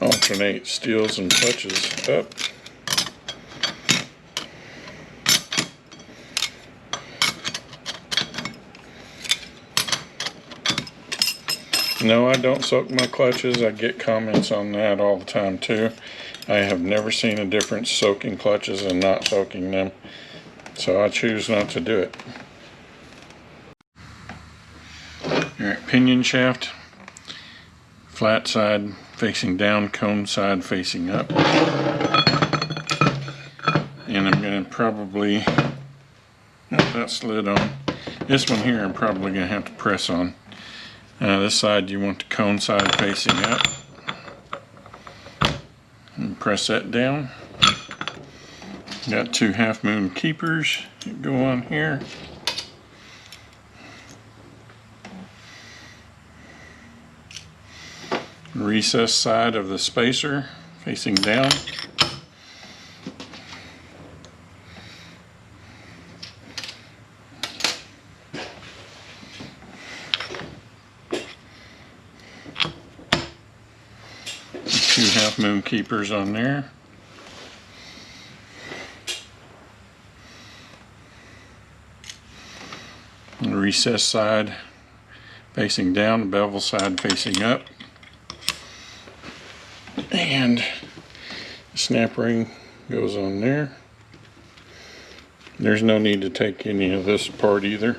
Alternate steels and clutches up. No, I don't soak my clutches. I get comments on that all the time too. I have never seen a difference soaking clutches and not soaking them, so I choose not to do it. Alright, pinion shaft, flat side facing down, cone side facing up. And I'm going to probably, that slid on. This one here I'm probably going to have to press on. This side you want the cone side facing up. And press that down. Got 2 half moon keepers that go on here. Recess side of the spacer facing down. Two half moon keepers on there. The recess side facing down, the bevel side facing up. And the snap ring goes on there. There's no need to take any of this apart either.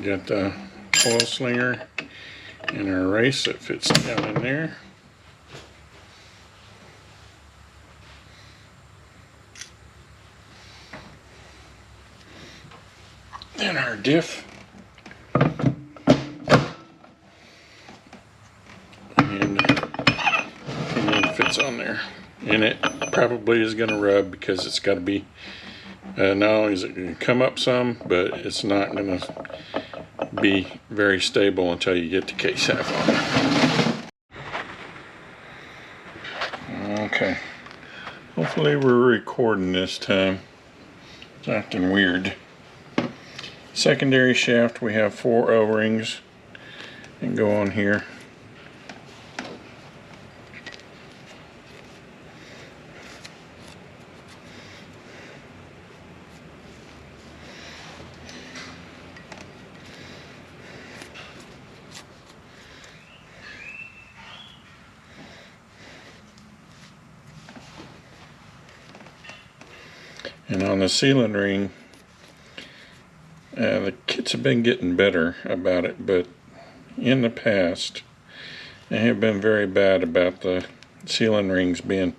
Got the oil slinger and our race that fits down in there. Then our diff. And it fits on there. And it probably is going to rub because it's got to be, not only is it going to come up some, but it's not going to be very stable until you get the case half on. Okay. Hopefully we're recording this time. It's acting weird. Secondary shaft, we have 4 O-rings and go on here. And on the sealing ring, the kits have been getting better about it, but in the past they have been very bad about the sealing rings being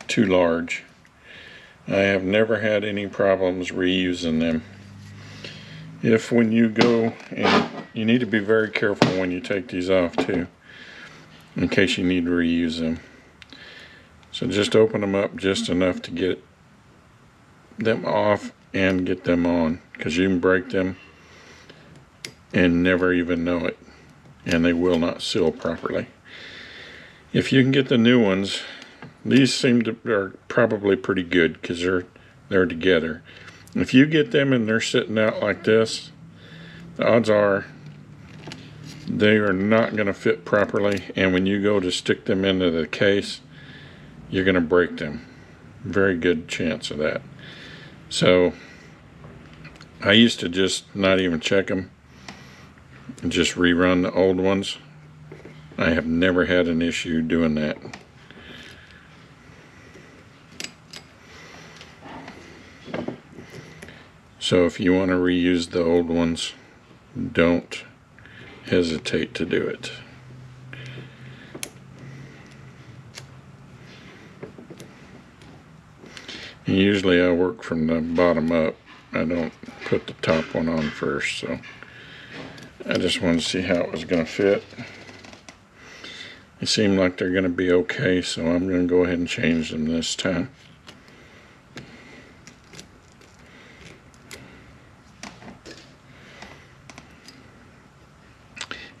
too large. I have never had any problems reusing them. If when you go, and you need to be very careful when you take these off too, in case you need to reuse them. So just open them up just enough to get them off and get them on, because you can break them and never even know it, and they will not seal properly. If you can get the new ones, these seem to are probably pretty good because they're together. If you get them and they're sitting out like this, the odds are they are not going to fit properly, and when you go to stick them into the case, you're going to break them. Very good chance of that. So I used to just not even check them and just rerun the old ones. I have never had an issue doing that. So if you want to reuse the old ones, don't hesitate to do it. And usually I work from the bottom up. I don't put the top one on first, so I just wanted to see how it was going to fit. They seem like they're going to be okay, so I'm going to go ahead and change them this time.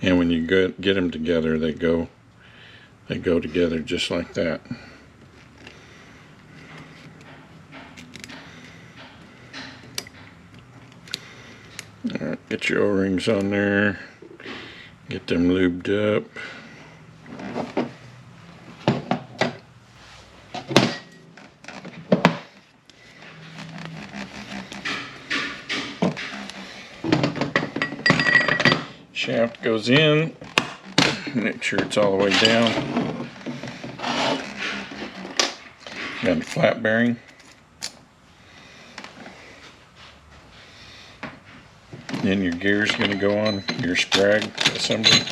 And when you get them together, they go together just like that. Alright, get your O-rings on there, get them lubed up. shaft goes in. Make sure it's all the way down. Got the flat bearing. Then your gear's going to go on your sprag assembly.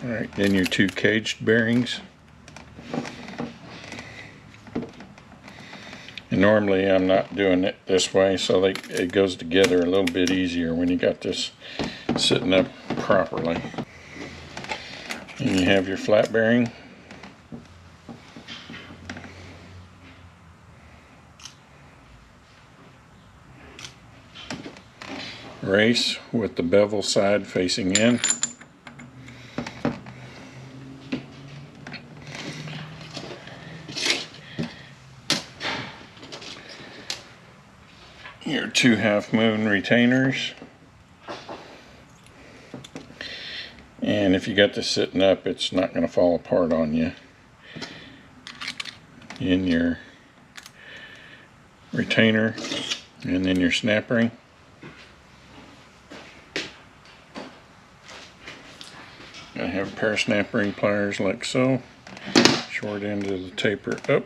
Alright, then your two caged bearings. And normally I'm not doing it this way, so it goes together a little bit easier when you got this sitting up properly. And you have your flat bearing. Race with the bevel side facing in. Your two half moon retainers. And if you got this sitting up, it's not going to fall apart on you. In your retainer, and then your snap ring. I have a pair of snap ring pliers like so. Short end of the taper up.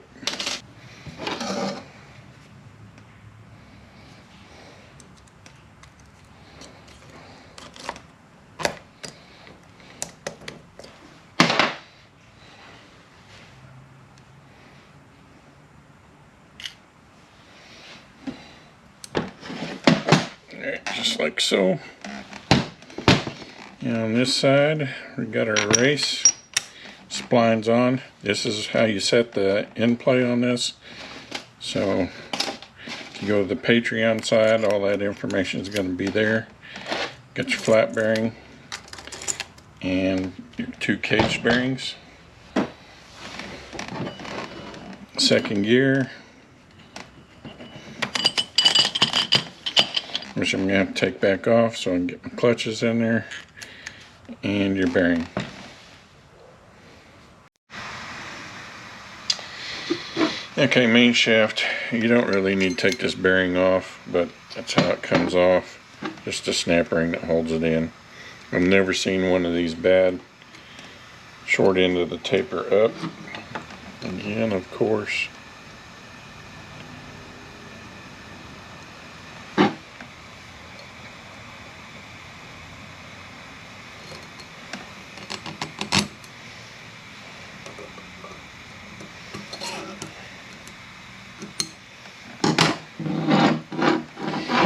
Alright, just like so. And on this side, we got our race splines on. This is how you set the end play on this. So if you go to the Patreon side, all that information is going to be there. Got your flat bearing and your two cage bearings. Second gear, which I'm going to have to take back off so I can get my clutches in there, and your bearing. Okay, main shaft, you don't really need to take this bearing off, but that's how it comes off. Just a snap ring that holds it in. I've never seen one of these bad. Short end of the taper up. Again, of course.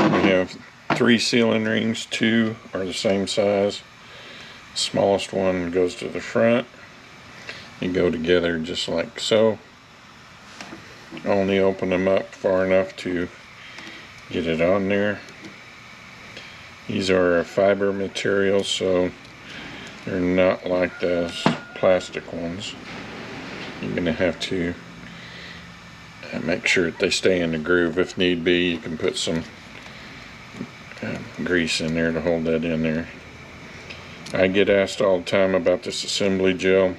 We have 3 sealing rings, 2 are the same size. The smallest one goes to the front. You go together just like so. Only open them up far enough to get it on there. These are a fiber material, so they're not like those plastic ones. You're going to have to make sure that they stay in the groove. If need be, you can put some grease in there to hold that in there. I get asked all the time about this assembly gel.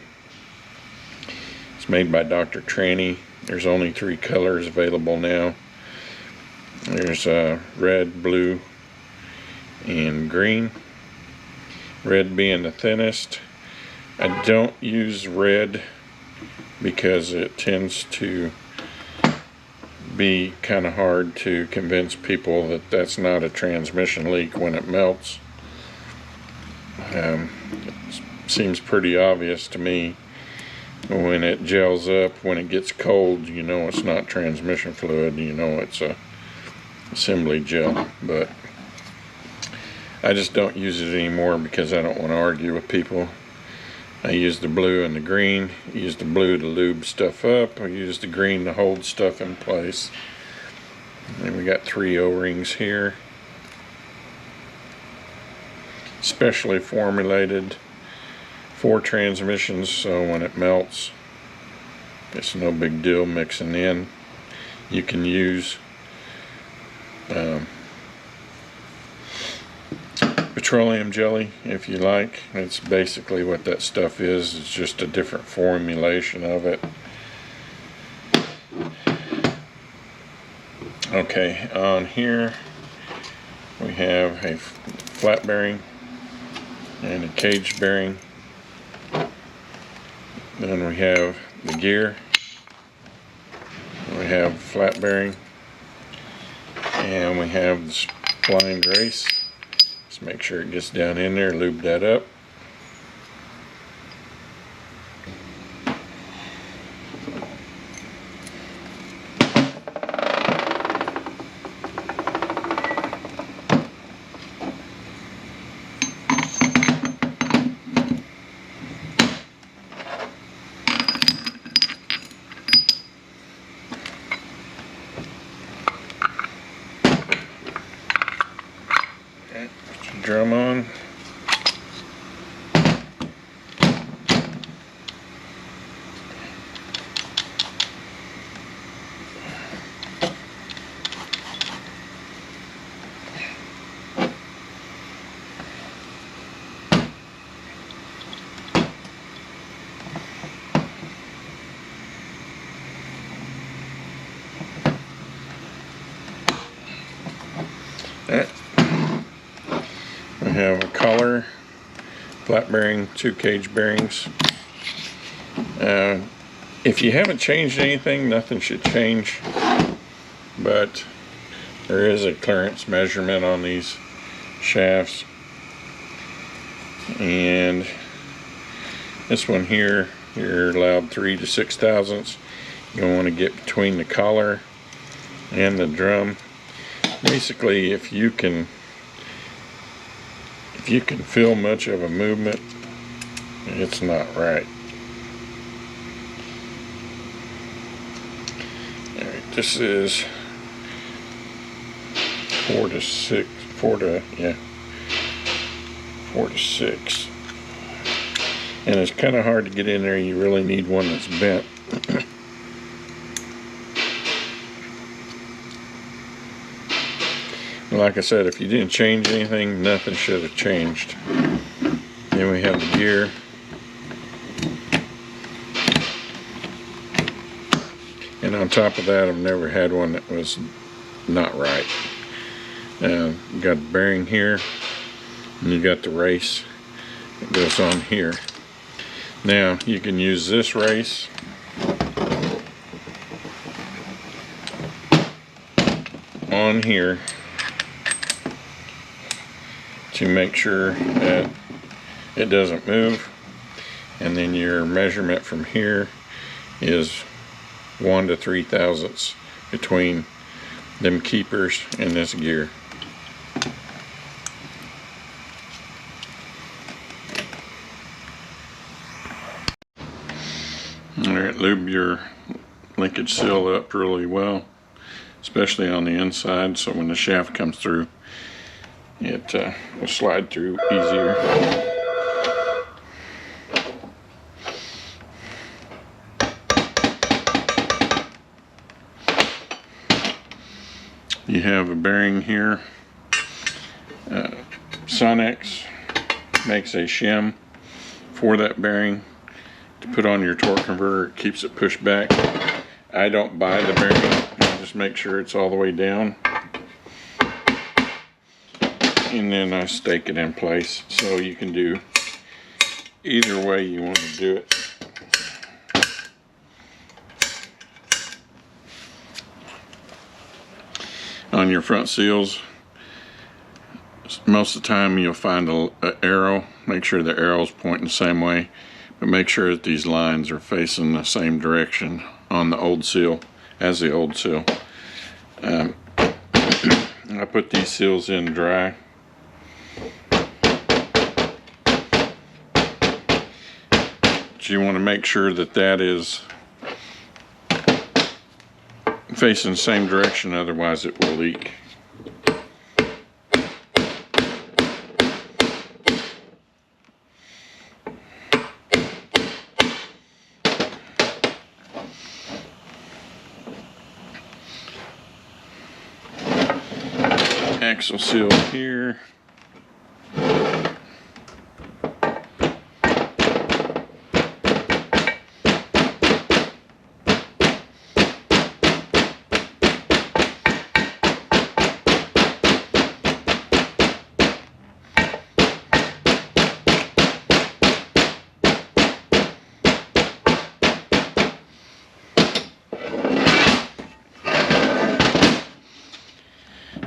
It's made by Dr. Tranny. There's only 3 colors available now. There's red, blue, and green. Red being the thinnest. I don't use red because it tends to be kind of hard to convince people that that's not a transmission leak when it melts. It seems pretty obvious to me. When it gels up, when it gets cold, you know it's not transmission fluid, you know it's a assembly gel. But I just don't use it anymore because I don't want to argue with people. I use the blue and the green. I use the blue to lube stuff up. I use the green to hold stuff in place. And we got 3 O-rings here. Specially formulated for transmissions, so when it melts, it's no big deal mixing in. You can use petroleum jelly, if you like. It's basically what that stuff is. It's just a different formulation of it. Okay, on here we have a flat bearing and a cage bearing. Then we have the gear. We have flat bearing, and we have the spline brace. Just make sure it gets down in there, lube that up. Put your drum on. We have a collar, flat bearing, 2 cage bearings. If you haven't changed anything, nothing should change, but there is a clearance measurement on these shafts, and this one here, you're allowed 3 to 6 thousandths. You want to get between the collar and the drum. Basically, if you can feel much of a movement, it's not right. Alright, this is 4 to 6, 4 to 6. And it's kind of hard to get in there. You really need one that's bent. Like I said, if you didn't change anything, nothing should have changed. Then we have the gear. And on top of that, I've never had one that was not right. You got the bearing here, and you got the race that goes on here. Now, you can use this race on here to make sure that it doesn't move, and then your measurement from here is 1 to 3 thousandths between them keepers and this gear. Alright, lube your linkage seal up really well, especially on the inside, so when the shaft comes through, it will slide through easier. You have a bearing here. Sonex makes a shim for that bearing to put on your torque converter. It keeps it pushed back. I don't buy the bearing. I just make sure it's all the way down, and then I stake it in place. So you can do either way you want to do it. On your front seals, most of the time you'll find an arrow. Make sure the arrow's pointing the same way, but make sure that these lines are facing the same direction on the old seal as the old seal. I put these seals in dry. But you want to make sure that that is facing the same direction, otherwise it will leak. Axle seal here.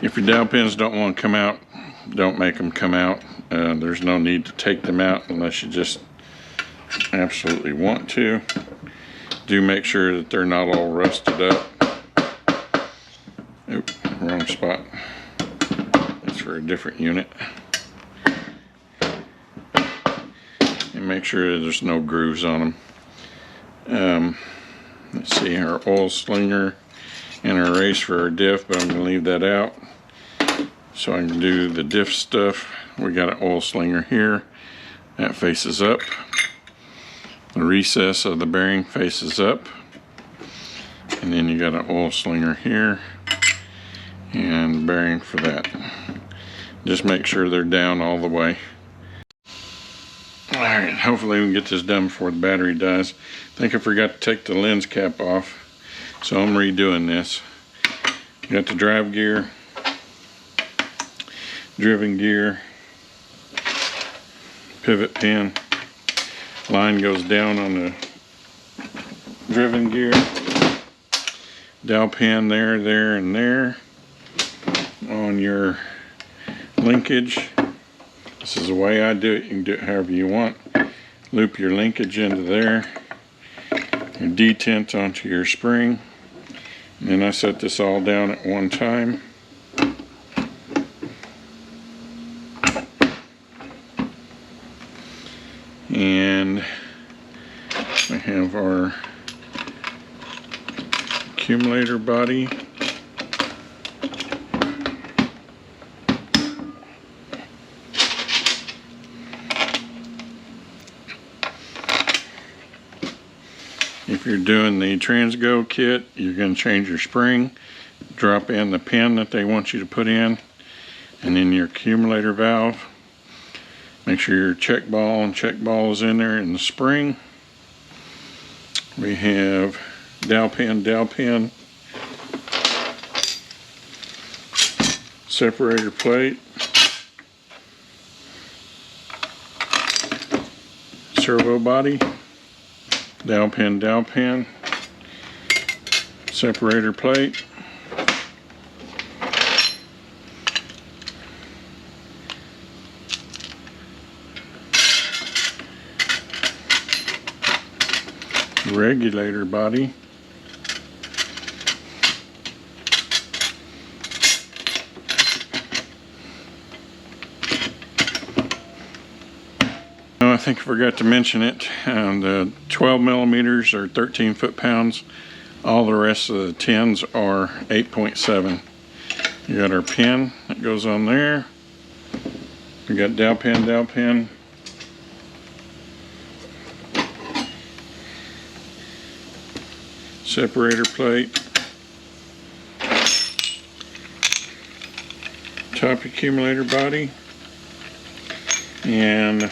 If your dowel pins don't want to come out, don't make them come out. There's no need to take them out unless you just absolutely want to. Do make sure that they're not all rusted up. Oop, wrong spot. That's for a different unit. And make sure that there's no grooves on them. Let's see, our oil slinger and our race for our diff, but I'm going to leave that out so I can do the diff stuff. We got an oil slinger here that faces up. The recess of the bearing faces up, and then you got an oil slinger here and bearing for that. Just make sure they're down all the way. Alright, hopefully we can get this done before the battery dies. I think I forgot to take the lens cap off, so I'm redoing this. Got the drive gear, driven gear, pivot pin. Line goes down on the driven gear. Dowel pin there, there, and there on your linkage. This is the way I do it. You can do it however you want. Loop your linkage into there. Your detent onto your spring. And then I set this all down at one time. And we have our accumulator body. If you're doing the Transgo kit, you're going to change your spring, drop in the pin that they want you to put in, and then your accumulator valve. Make sure your check ball and check ball is in there in the spring. We have dowel pin, separator plate, servo body, dowel pin, separator plate, regulator body, I think I forgot to mention it. The 12 millimeters are 13 foot-pounds. All the rest of the 10s are 8.7. You got our pin that goes on there. We got dowel pin, separator plate, top accumulator body, and a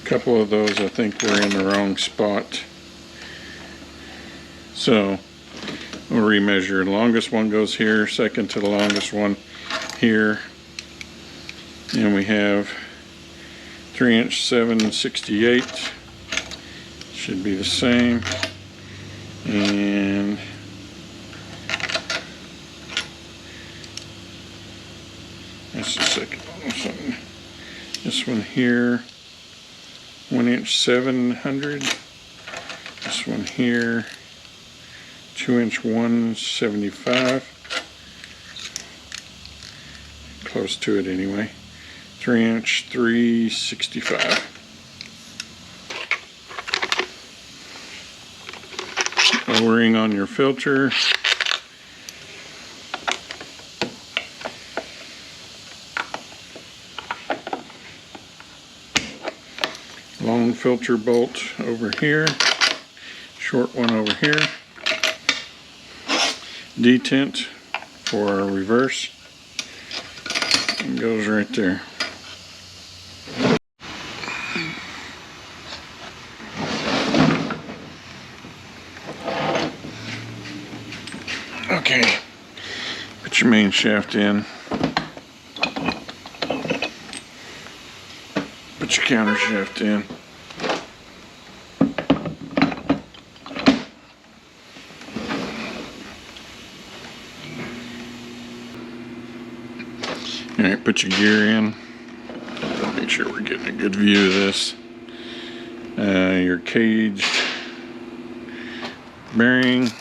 couple of those I think were in the wrong spot. So we'll remeasure. The longest one goes here, second to the longest one here. And we have 3" 7/68. Should be the same. And that's the second one. This one here, 1" 700. This one here, 2" 175. Close to it anyway. 3" 365. Lowering on your filter. Long filter bolt over here. Short one over here. Detent for our reverse. It goes right there. main shaft in. Put your counter shaft in. Alright, put your gear in. Make sure we're getting a good view of this. Your caged bearing.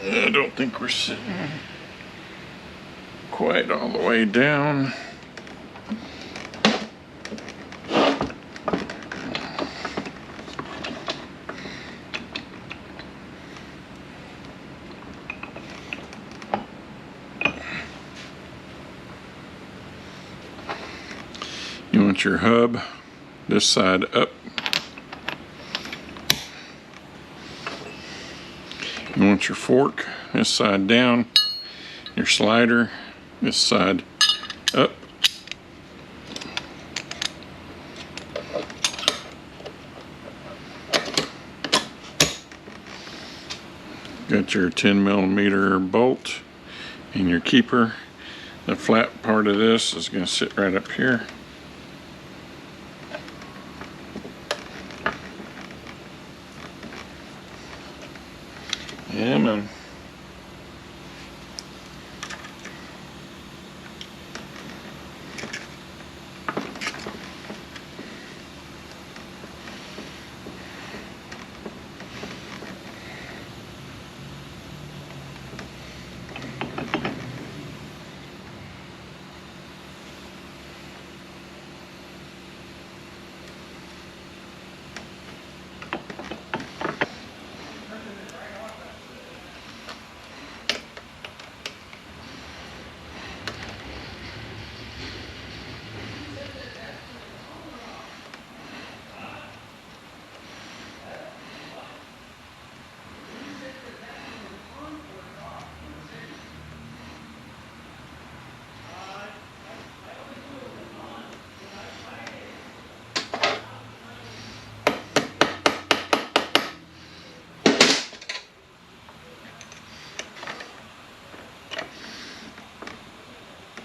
I don't think we're sitting quite all the way down. You want your hub this side up. You want your fork this side down. Your slider this side up. Got your 10mm bolt and your keeper. The flat part of this is going to sit right up here. Yeah, man.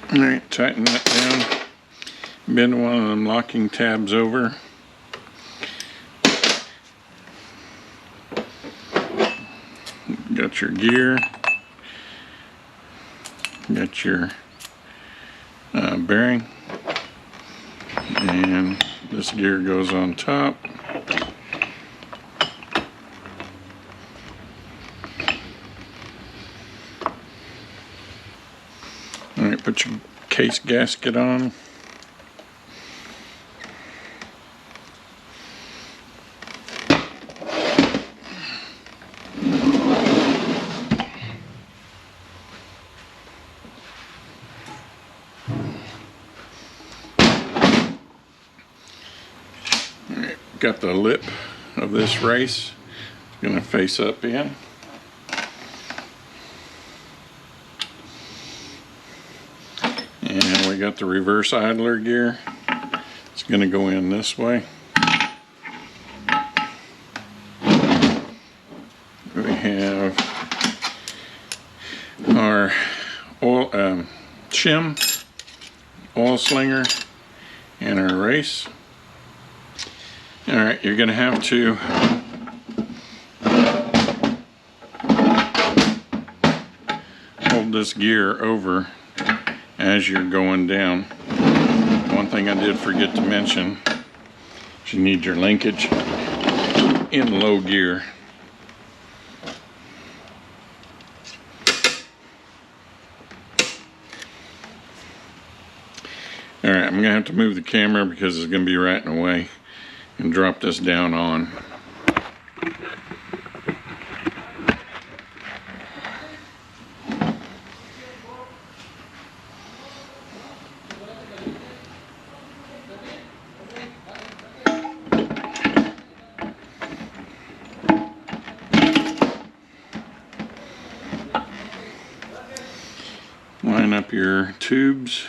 Alright, tighten that down. Bend one of them locking tabs over. Got your gear. Got your bearing. And this gear goes on top. Alright, put your case gasket on. Alright, got the lip of this race. It's going to face up in. And we got the reverse idler gear. It's going to go in this way. We have our oil, shim, oil slinger, and our race. Alright, you're going to have to hold this gear over as you're going down. One thing I did forget to mention is you need your linkage in low gear. Alright, I'm going to have to move the camera because it's going to be right in the way, and drop this down on. Line up your tubes.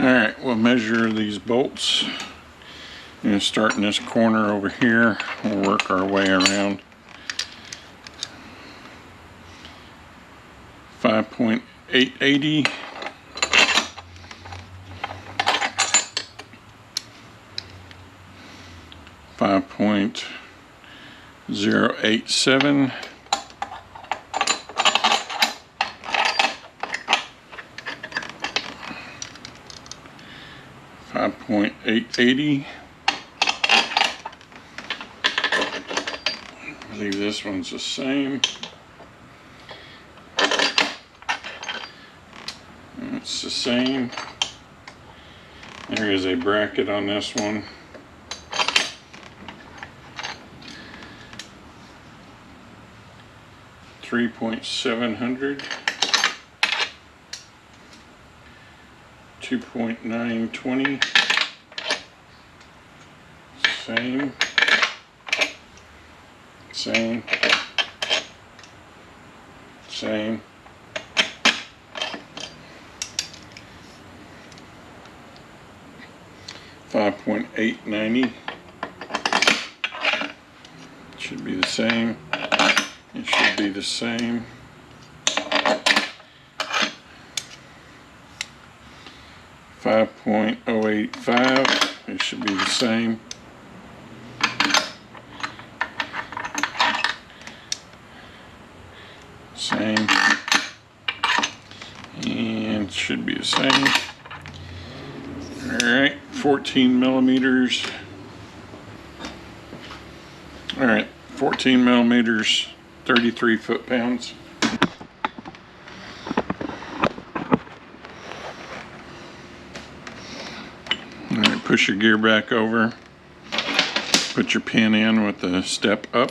Alright, we'll measure these bolts. I'm going to start in this corner over here. We'll work our way around. 5.880. 5.087. 5.880. I believe this one's the same. It's the same. There is a bracket on this one. 3.700. 2.920. Same. Same. Same. 5.890. Should be the same. It should be the same. 5.085. It should be the same. Same. And it should be the same. Alright, 14 millimeters. Alright, 14 millimeters, 33 foot-pounds. Alright, push your gear back over. Put your pin in with the step up.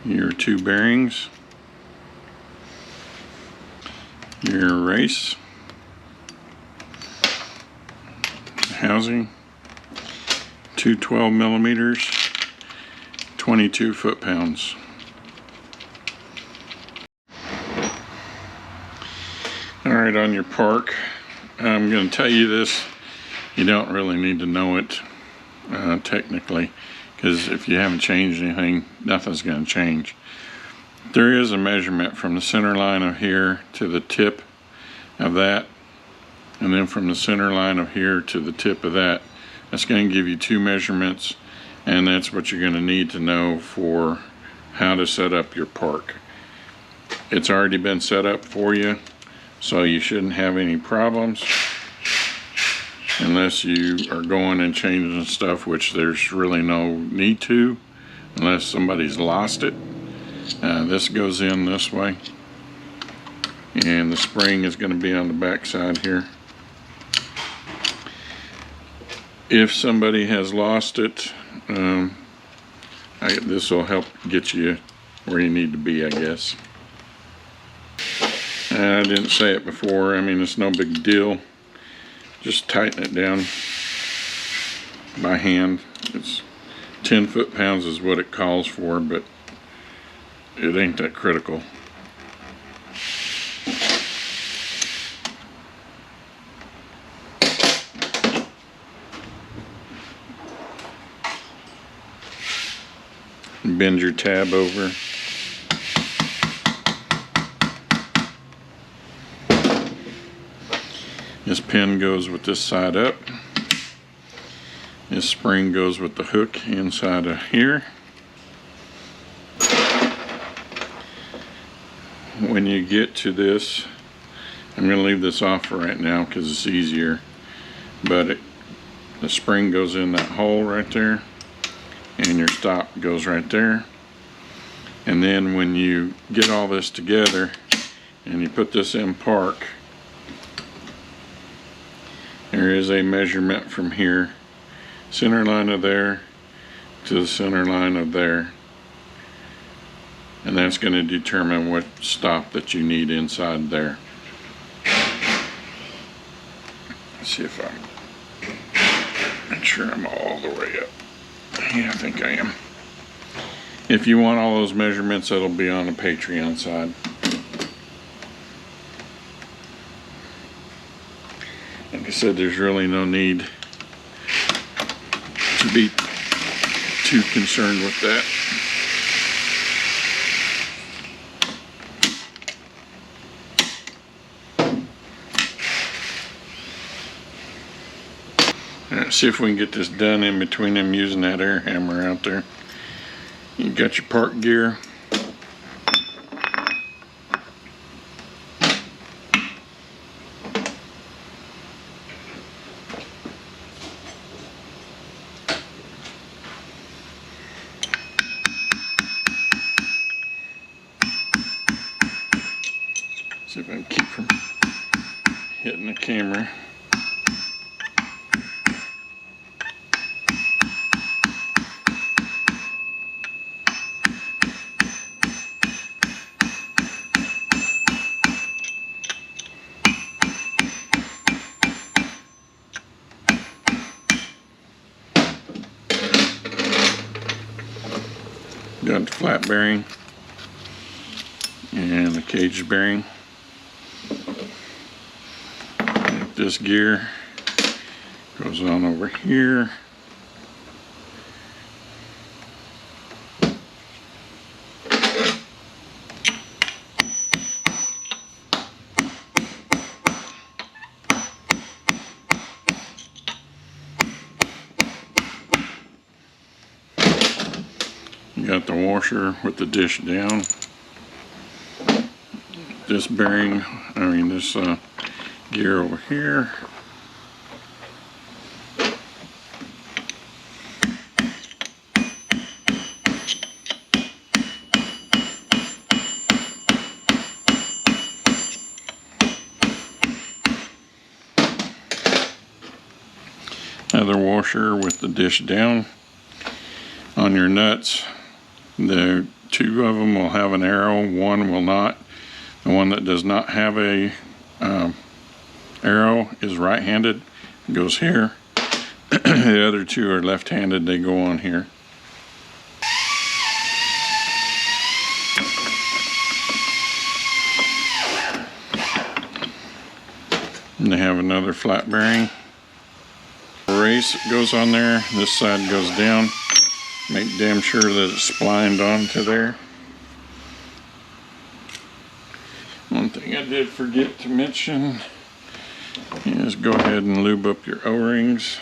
Your two bearings. Your race. Housing. 212 millimeters, 22 foot-pounds. Alright, on your park, I'm going to tell you this. You don't really need to know it technically, because if you haven't changed anything, nothing's going to change. There is a measurement from the center line of here to the tip of that, and then from the center line of here to the tip of that. That's going to give you two measurements, and that's what you're going to need to know for how to set up your park. It's already been set up for you, so you shouldn't have any problems unless you are going and changing stuff, which there's really no need to unless somebody's lost it. This goes in this way, and the spring is going to be on the back side here. If somebody has lost it, this will help get you where you need to be, I guess. I didn't say it before. I mean, it's no big deal. Just tighten it down by hand. It's 10 foot-pounds is what it calls for, but it ain't that critical. Bend your tab over. This pin goes with this side up. This spring goes with the hook inside of here. When you get to this, I'm going to leave this off for right now because it's easier, but the spring goes in that hole right there, and your stop goes right there. And then when you get all this together and you put this in park, there is a measurement from here, center line of there to the center line of there, and that's going to determine what stop that you need inside there. Let's see if I'm make sure I'm all the way up. Yeah, I think I am. If you want all those measurements, that'll be on the Patreon side. Like I said, there's really no need to be too concerned with that. Alright, see if we can get this done in between them using that air hammer out there. You got your park gear. See if I can keep from hitting the camera. Got the flat bearing and the cage bearing. This gear goes on over here. You got the washer with the dish down. This bearing, this gear over here. Another washer with the dish down. On your nuts, the two of them will have an arrow, one will not. The one that does not have a arrow is right-handed, goes here. The other two are left-handed, they go on here. And they have another flat bearing. Race goes on there, this side goes down. Make damn sure that it's splined onto there. One thing I did forget to mention is go ahead and lube up your O-rings.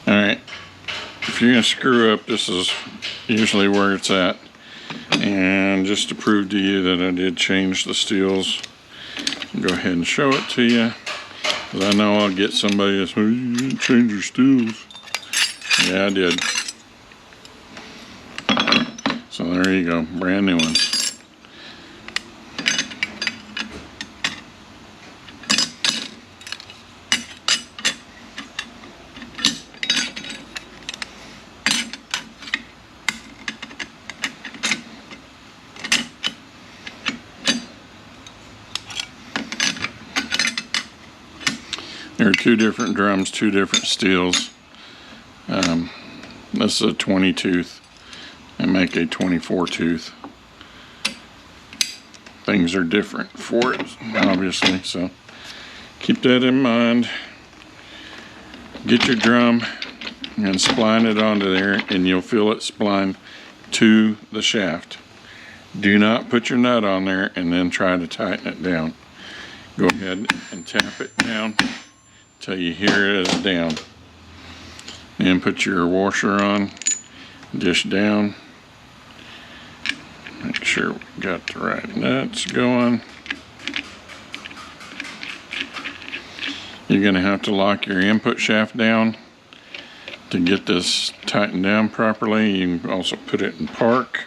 Alright, if you're going to screw up, this is usually where it's at. And just to prove to you that I did change the steels, go ahead and show it to you. Because I know I'll get somebody that's, oh, you didn't change your steels. Yeah, I did. So there you go, brand new ones. There are two different drums, two different steels. This is a 20 tooth. I make a 24 tooth. Things are different for it, obviously, so keep that in mind. Get your drum and spline it onto there, and you'll feel it spline to the shaft. Do not put your nut on there and then try to tighten it down. Go ahead and tap it down till you hear it is down. Then put your washer on, dish down. Make sure we got the right nuts going. You're going to have to lock your input shaft down to get this tightened down properly. You can also put it in park,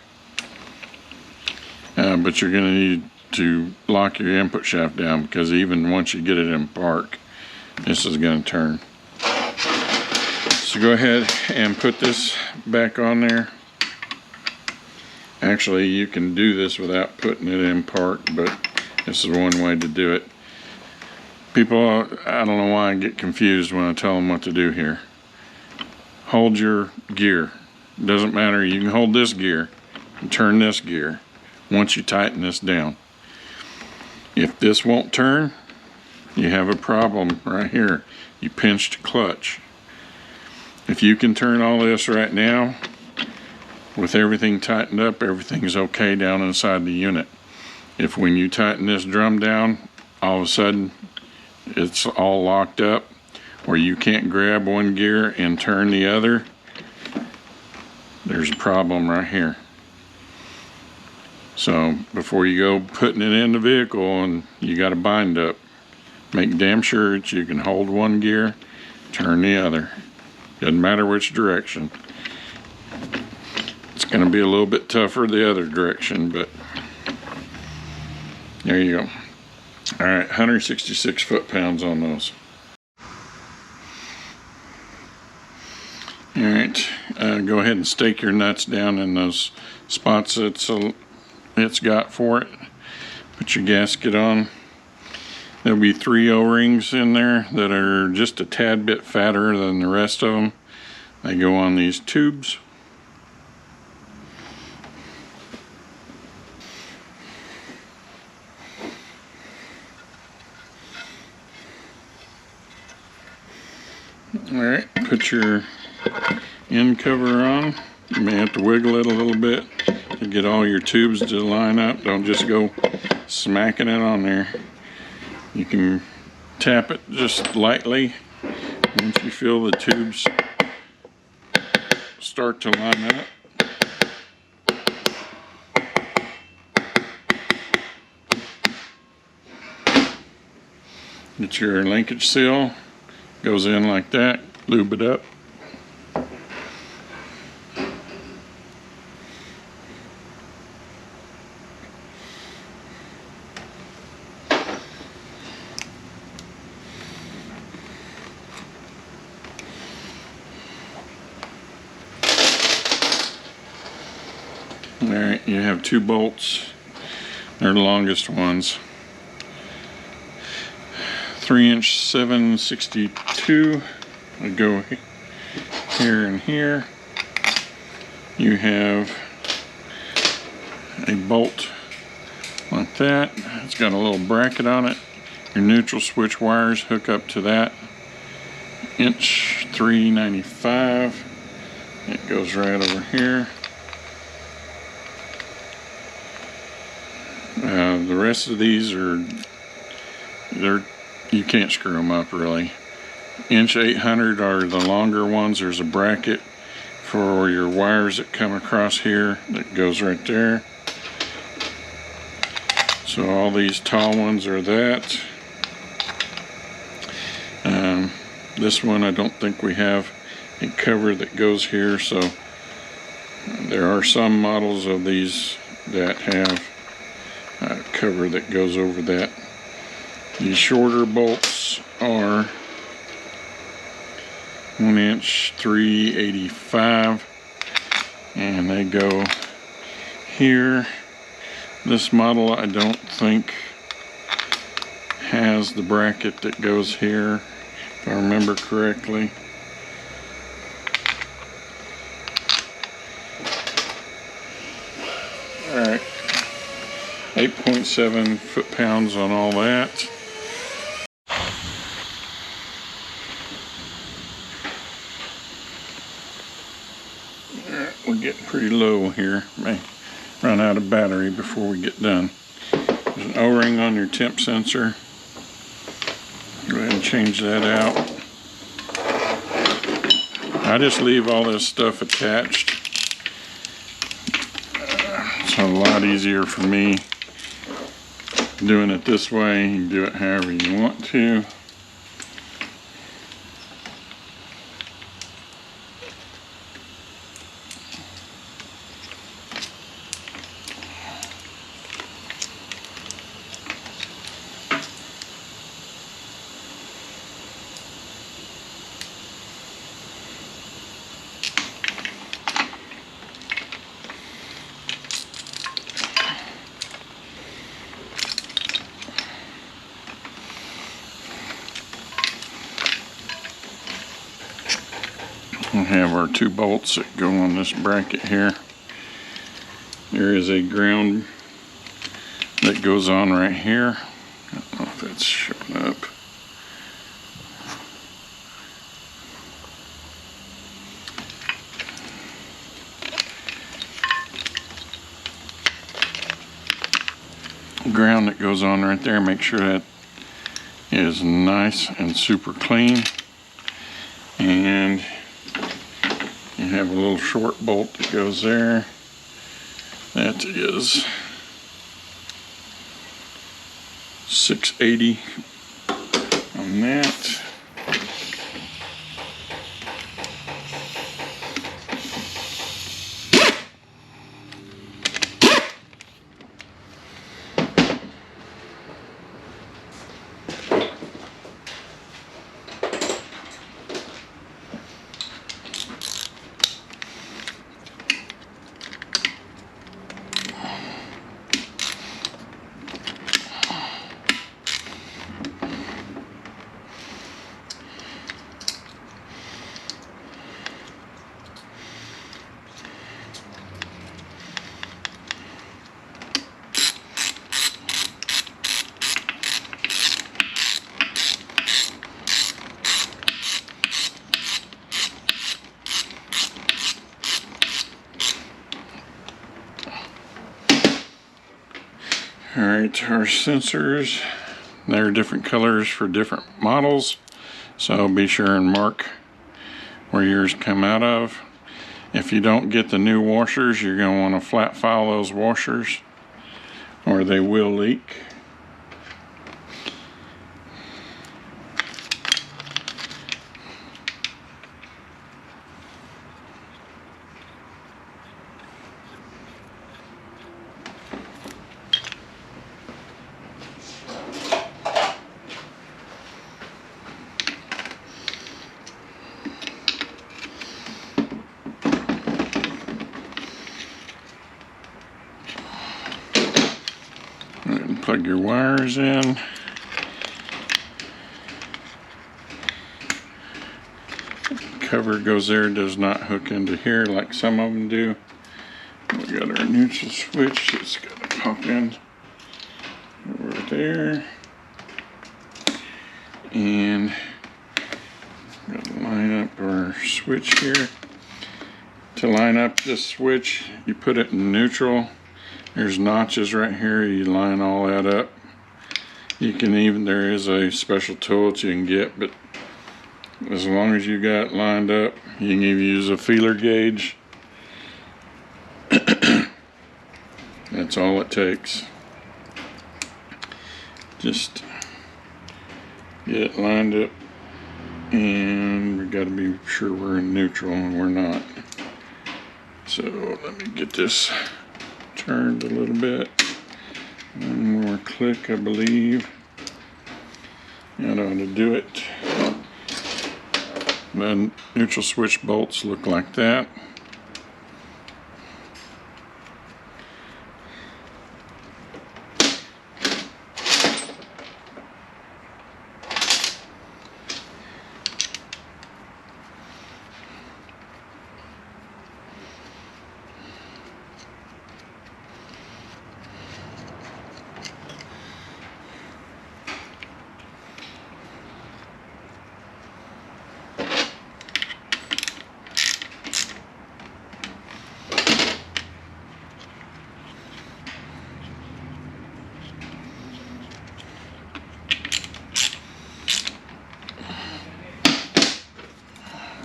but you're going to need to lock your input shaft down, because even once you get it in park, this is going to turn. So go ahead and put this back on there. Actually, you can do this without putting it in park, but this is one way to do it. People, I don't know why I get confused when I tell them what to do here. hold your gear. Doesn't matter, you can hold this gear and turn this gear once you tighten this down. If this won't turn, you have a problem right here. You pinched clutch. If you can turn all this right now, with everything tightened up, everything's okay down inside the unit. If when you tighten this drum down, all of a sudden it's all locked up, or you can't grab one gear and turn the other, there's a problem right here. So before you go putting it in the vehicle, and you got to bind up, make damn sure that you can hold one gear, turn the other. Doesn't matter which direction. It's going to be a little bit tougher the other direction, but there you go. All right, 166 foot-pounds on those. All right, go ahead and stake your nuts down in those spots it's got for it. Put your gasket on. There'll be 3 O-rings in there that are just a tad bit fatter than the rest of them. They go on these tubes. Alright, put your end cover on. You may have to wiggle it a little bit to get all your tubes to line up. Don't just go smacking it on there. You can tap it just lightly. Once you feel the tubes start to line up, get your linkage seal, goes in like that, lube it up. Alright, you have 2 bolts. They're the longest ones. 3-inch 762. They go here and here. You have a bolt like that. It's got a little bracket on it. Your neutral switch wires hook up to that. Inch 395. It goes right over here. The rest of these you can't screw them up really. Inch 800 are the longer ones. There's a bracket for your wires that come across here that goes right there. So all these tall ones are that. This one I don't think we have a cover that goes here, so there are some models of these that have cover that goes over that. The shorter bolts are 1-inch 385, and they go here. This model I don't think has the bracket that goes here, if I remember correctly. Alright, 8.7 foot-pounds on all that. Alright, we're getting pretty low here. May run out of battery before we get done. There's an O-ring on your temp sensor. Go ahead and change that out. I just leave all this stuff attached. It's a lot easier for me doing it this way. You can do it however you want to. We'll have our 2 bolts that go on this bracket here. There is a ground that goes on right here. I don't know if that's showing up. Ground that goes on right there. Make sure that is nice and super clean. And you have a little short bolt that goes there. That is 680 on that. Alright, our sensors, they're different colors for different models, so be sure and mark where yours come out of. If you don't get the new washers, you're going to want to flat file those washers or they will leak. Plug your wires in. Cover goes there, does not hook into here like some of them do. We got our neutral switch that's got to pop in over there. And got to line up our switch here. To line up this switch, you put it in neutral. There's notches right here, you line all that up. You can even, there is a special tool that you can get, but as long as you got it lined up, you can even use a feeler gauge. That's all it takes. Just get it lined up, and we got to be sure we're in neutral, and we're not. So let me get this turned a little bit. One more click, I believe. That ought to do it. The neutral switch bolts look like that.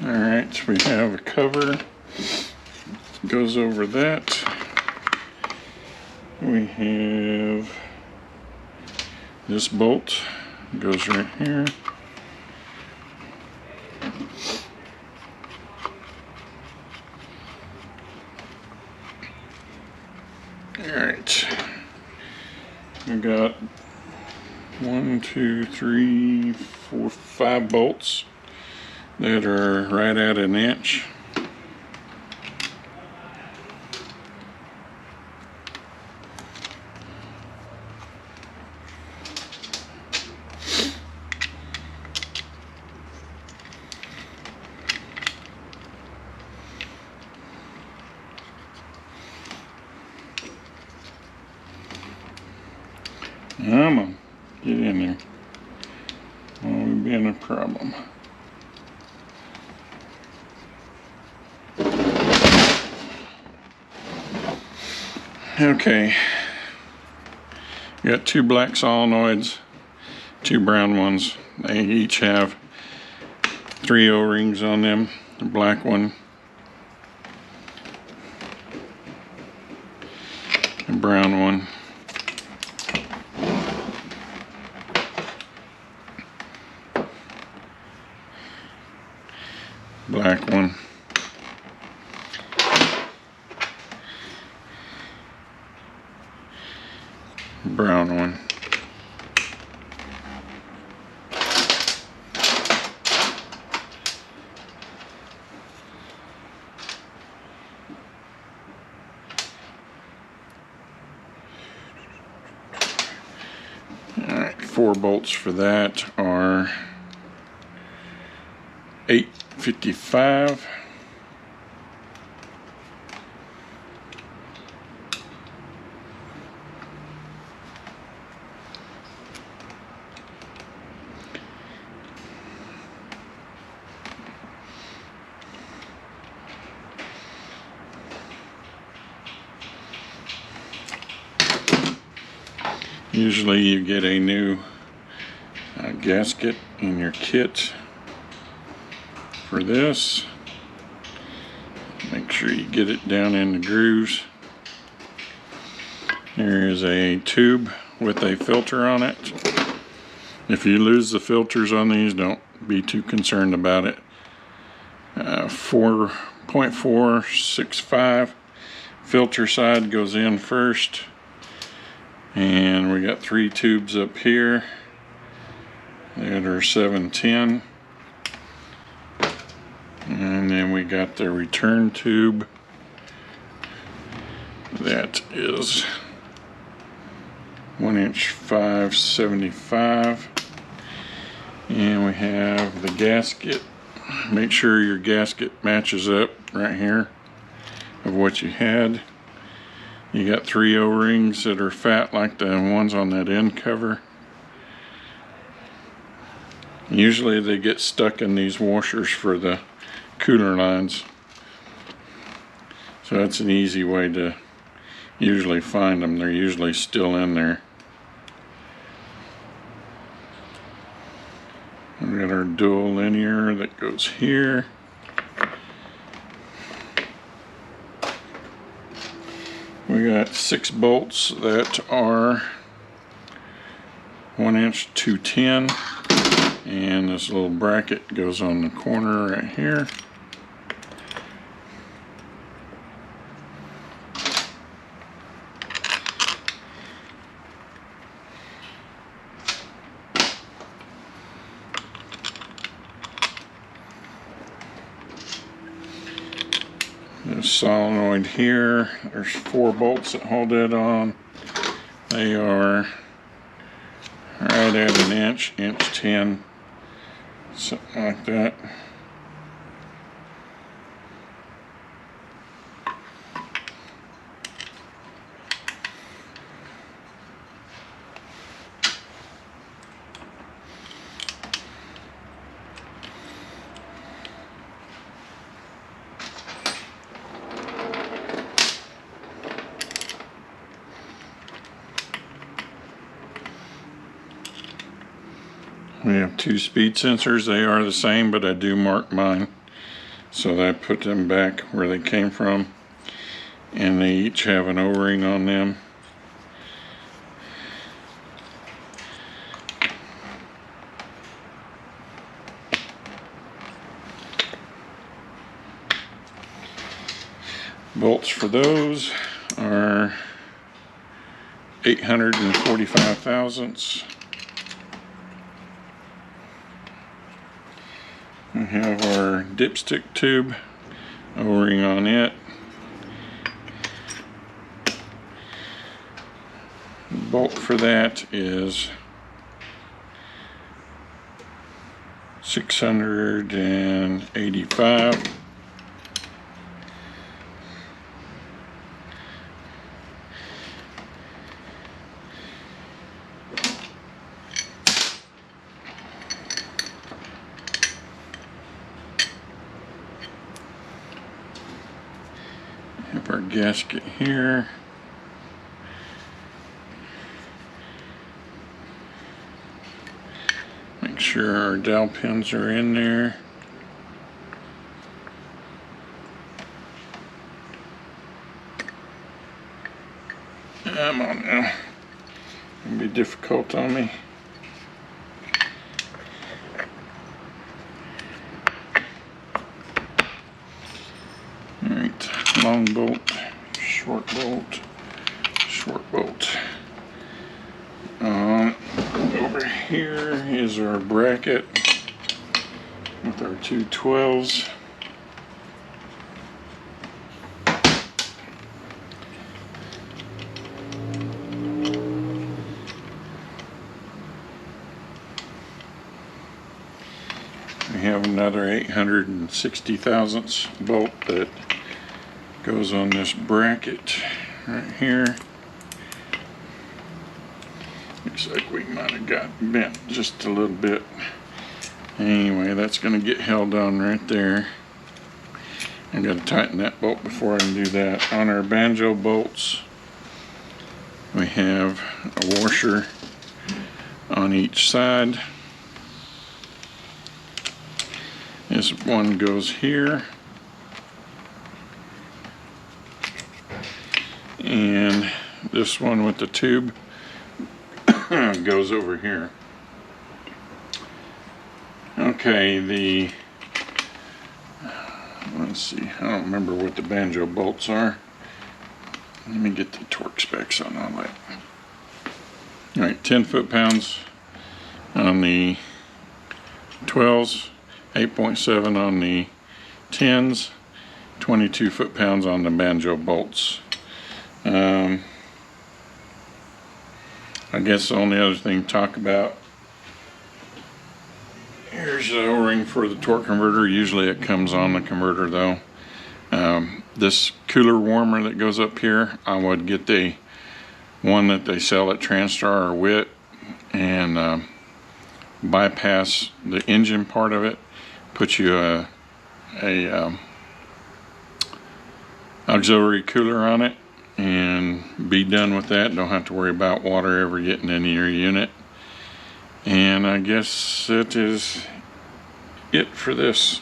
Alright, we have a cover, goes over that. We have this bolt, goes right here. Alright, we got 1, 2, 3, 4, 5 bolts that are right at an inch. there. Always been a problem. Okay, you got two black solenoids, two brown ones. They each have 3 O-rings on them. The black one, the brown one, black one, brown one. Alright, 4 bolts for that are $8.55. Usually you get a new gasket in your kit for this. Make sure you get it down in the grooves. There is a tube with a filter on it. If you lose the filters on these, don't be too concerned about it. 4.465 filter side goes in first. And we got 3 tubes up here that are 710. And then we got the return tube that is 1" 575. And we have the gasket. Make sure your gasket matches up right here of what you had. You got 3 O-rings that are fat like the ones on that end cover. Usually they get stuck in these washers for the cooler lines. So that's an easy way to usually find them. They're usually still in there. We got our dual linear that goes here. We got 6 bolts that are 1" 210, and this little bracket goes on the corner right here. The solenoid here, there's 4 bolts that hold it on. They are right at 1" 1" 10, something like that. We have 2 speed sensors. They are the same, but I do mark mine so that I put them back where they came from, and they each have an O-ring on them. Bolts for those are 845 thousandths. We have our dipstick tube, O-ring on it. The bolt for that is 685. up our gasket here. Make sure our dowel pins are in there. Come on now. It'll be difficult on me. Alright, long bolt, short bolt, short bolt. Over here is our bracket with our two 12s. We have another 860 thousandths bolt that goes on this bracket right here. Looks like we might have got bent just a little bit. Anyway, that's going to get held on right there. I've got to tighten that bolt before I can do that. On our banjo bolts, we have a washer on each side. This one goes here, and this one with the tube goes over here. Okay, let's see, I don't remember what the banjo bolts are. Let me get the torque specs on all that. Alright, 10 foot-pounds on the 12s, 8.7 on the 10s, 22 foot-pounds on the banjo bolts. I guess the only other thing to talk about, here's the O-ring for the torque converter. Usually it comes on the converter though. This cooler warmer that goes up here, I would get the one that they sell at Transtar or WIT and bypass the engine part of it. Put you a auxiliary cooler on it and be done with that. Don't have to worry about water ever getting into your unit. And I guess that is it for this.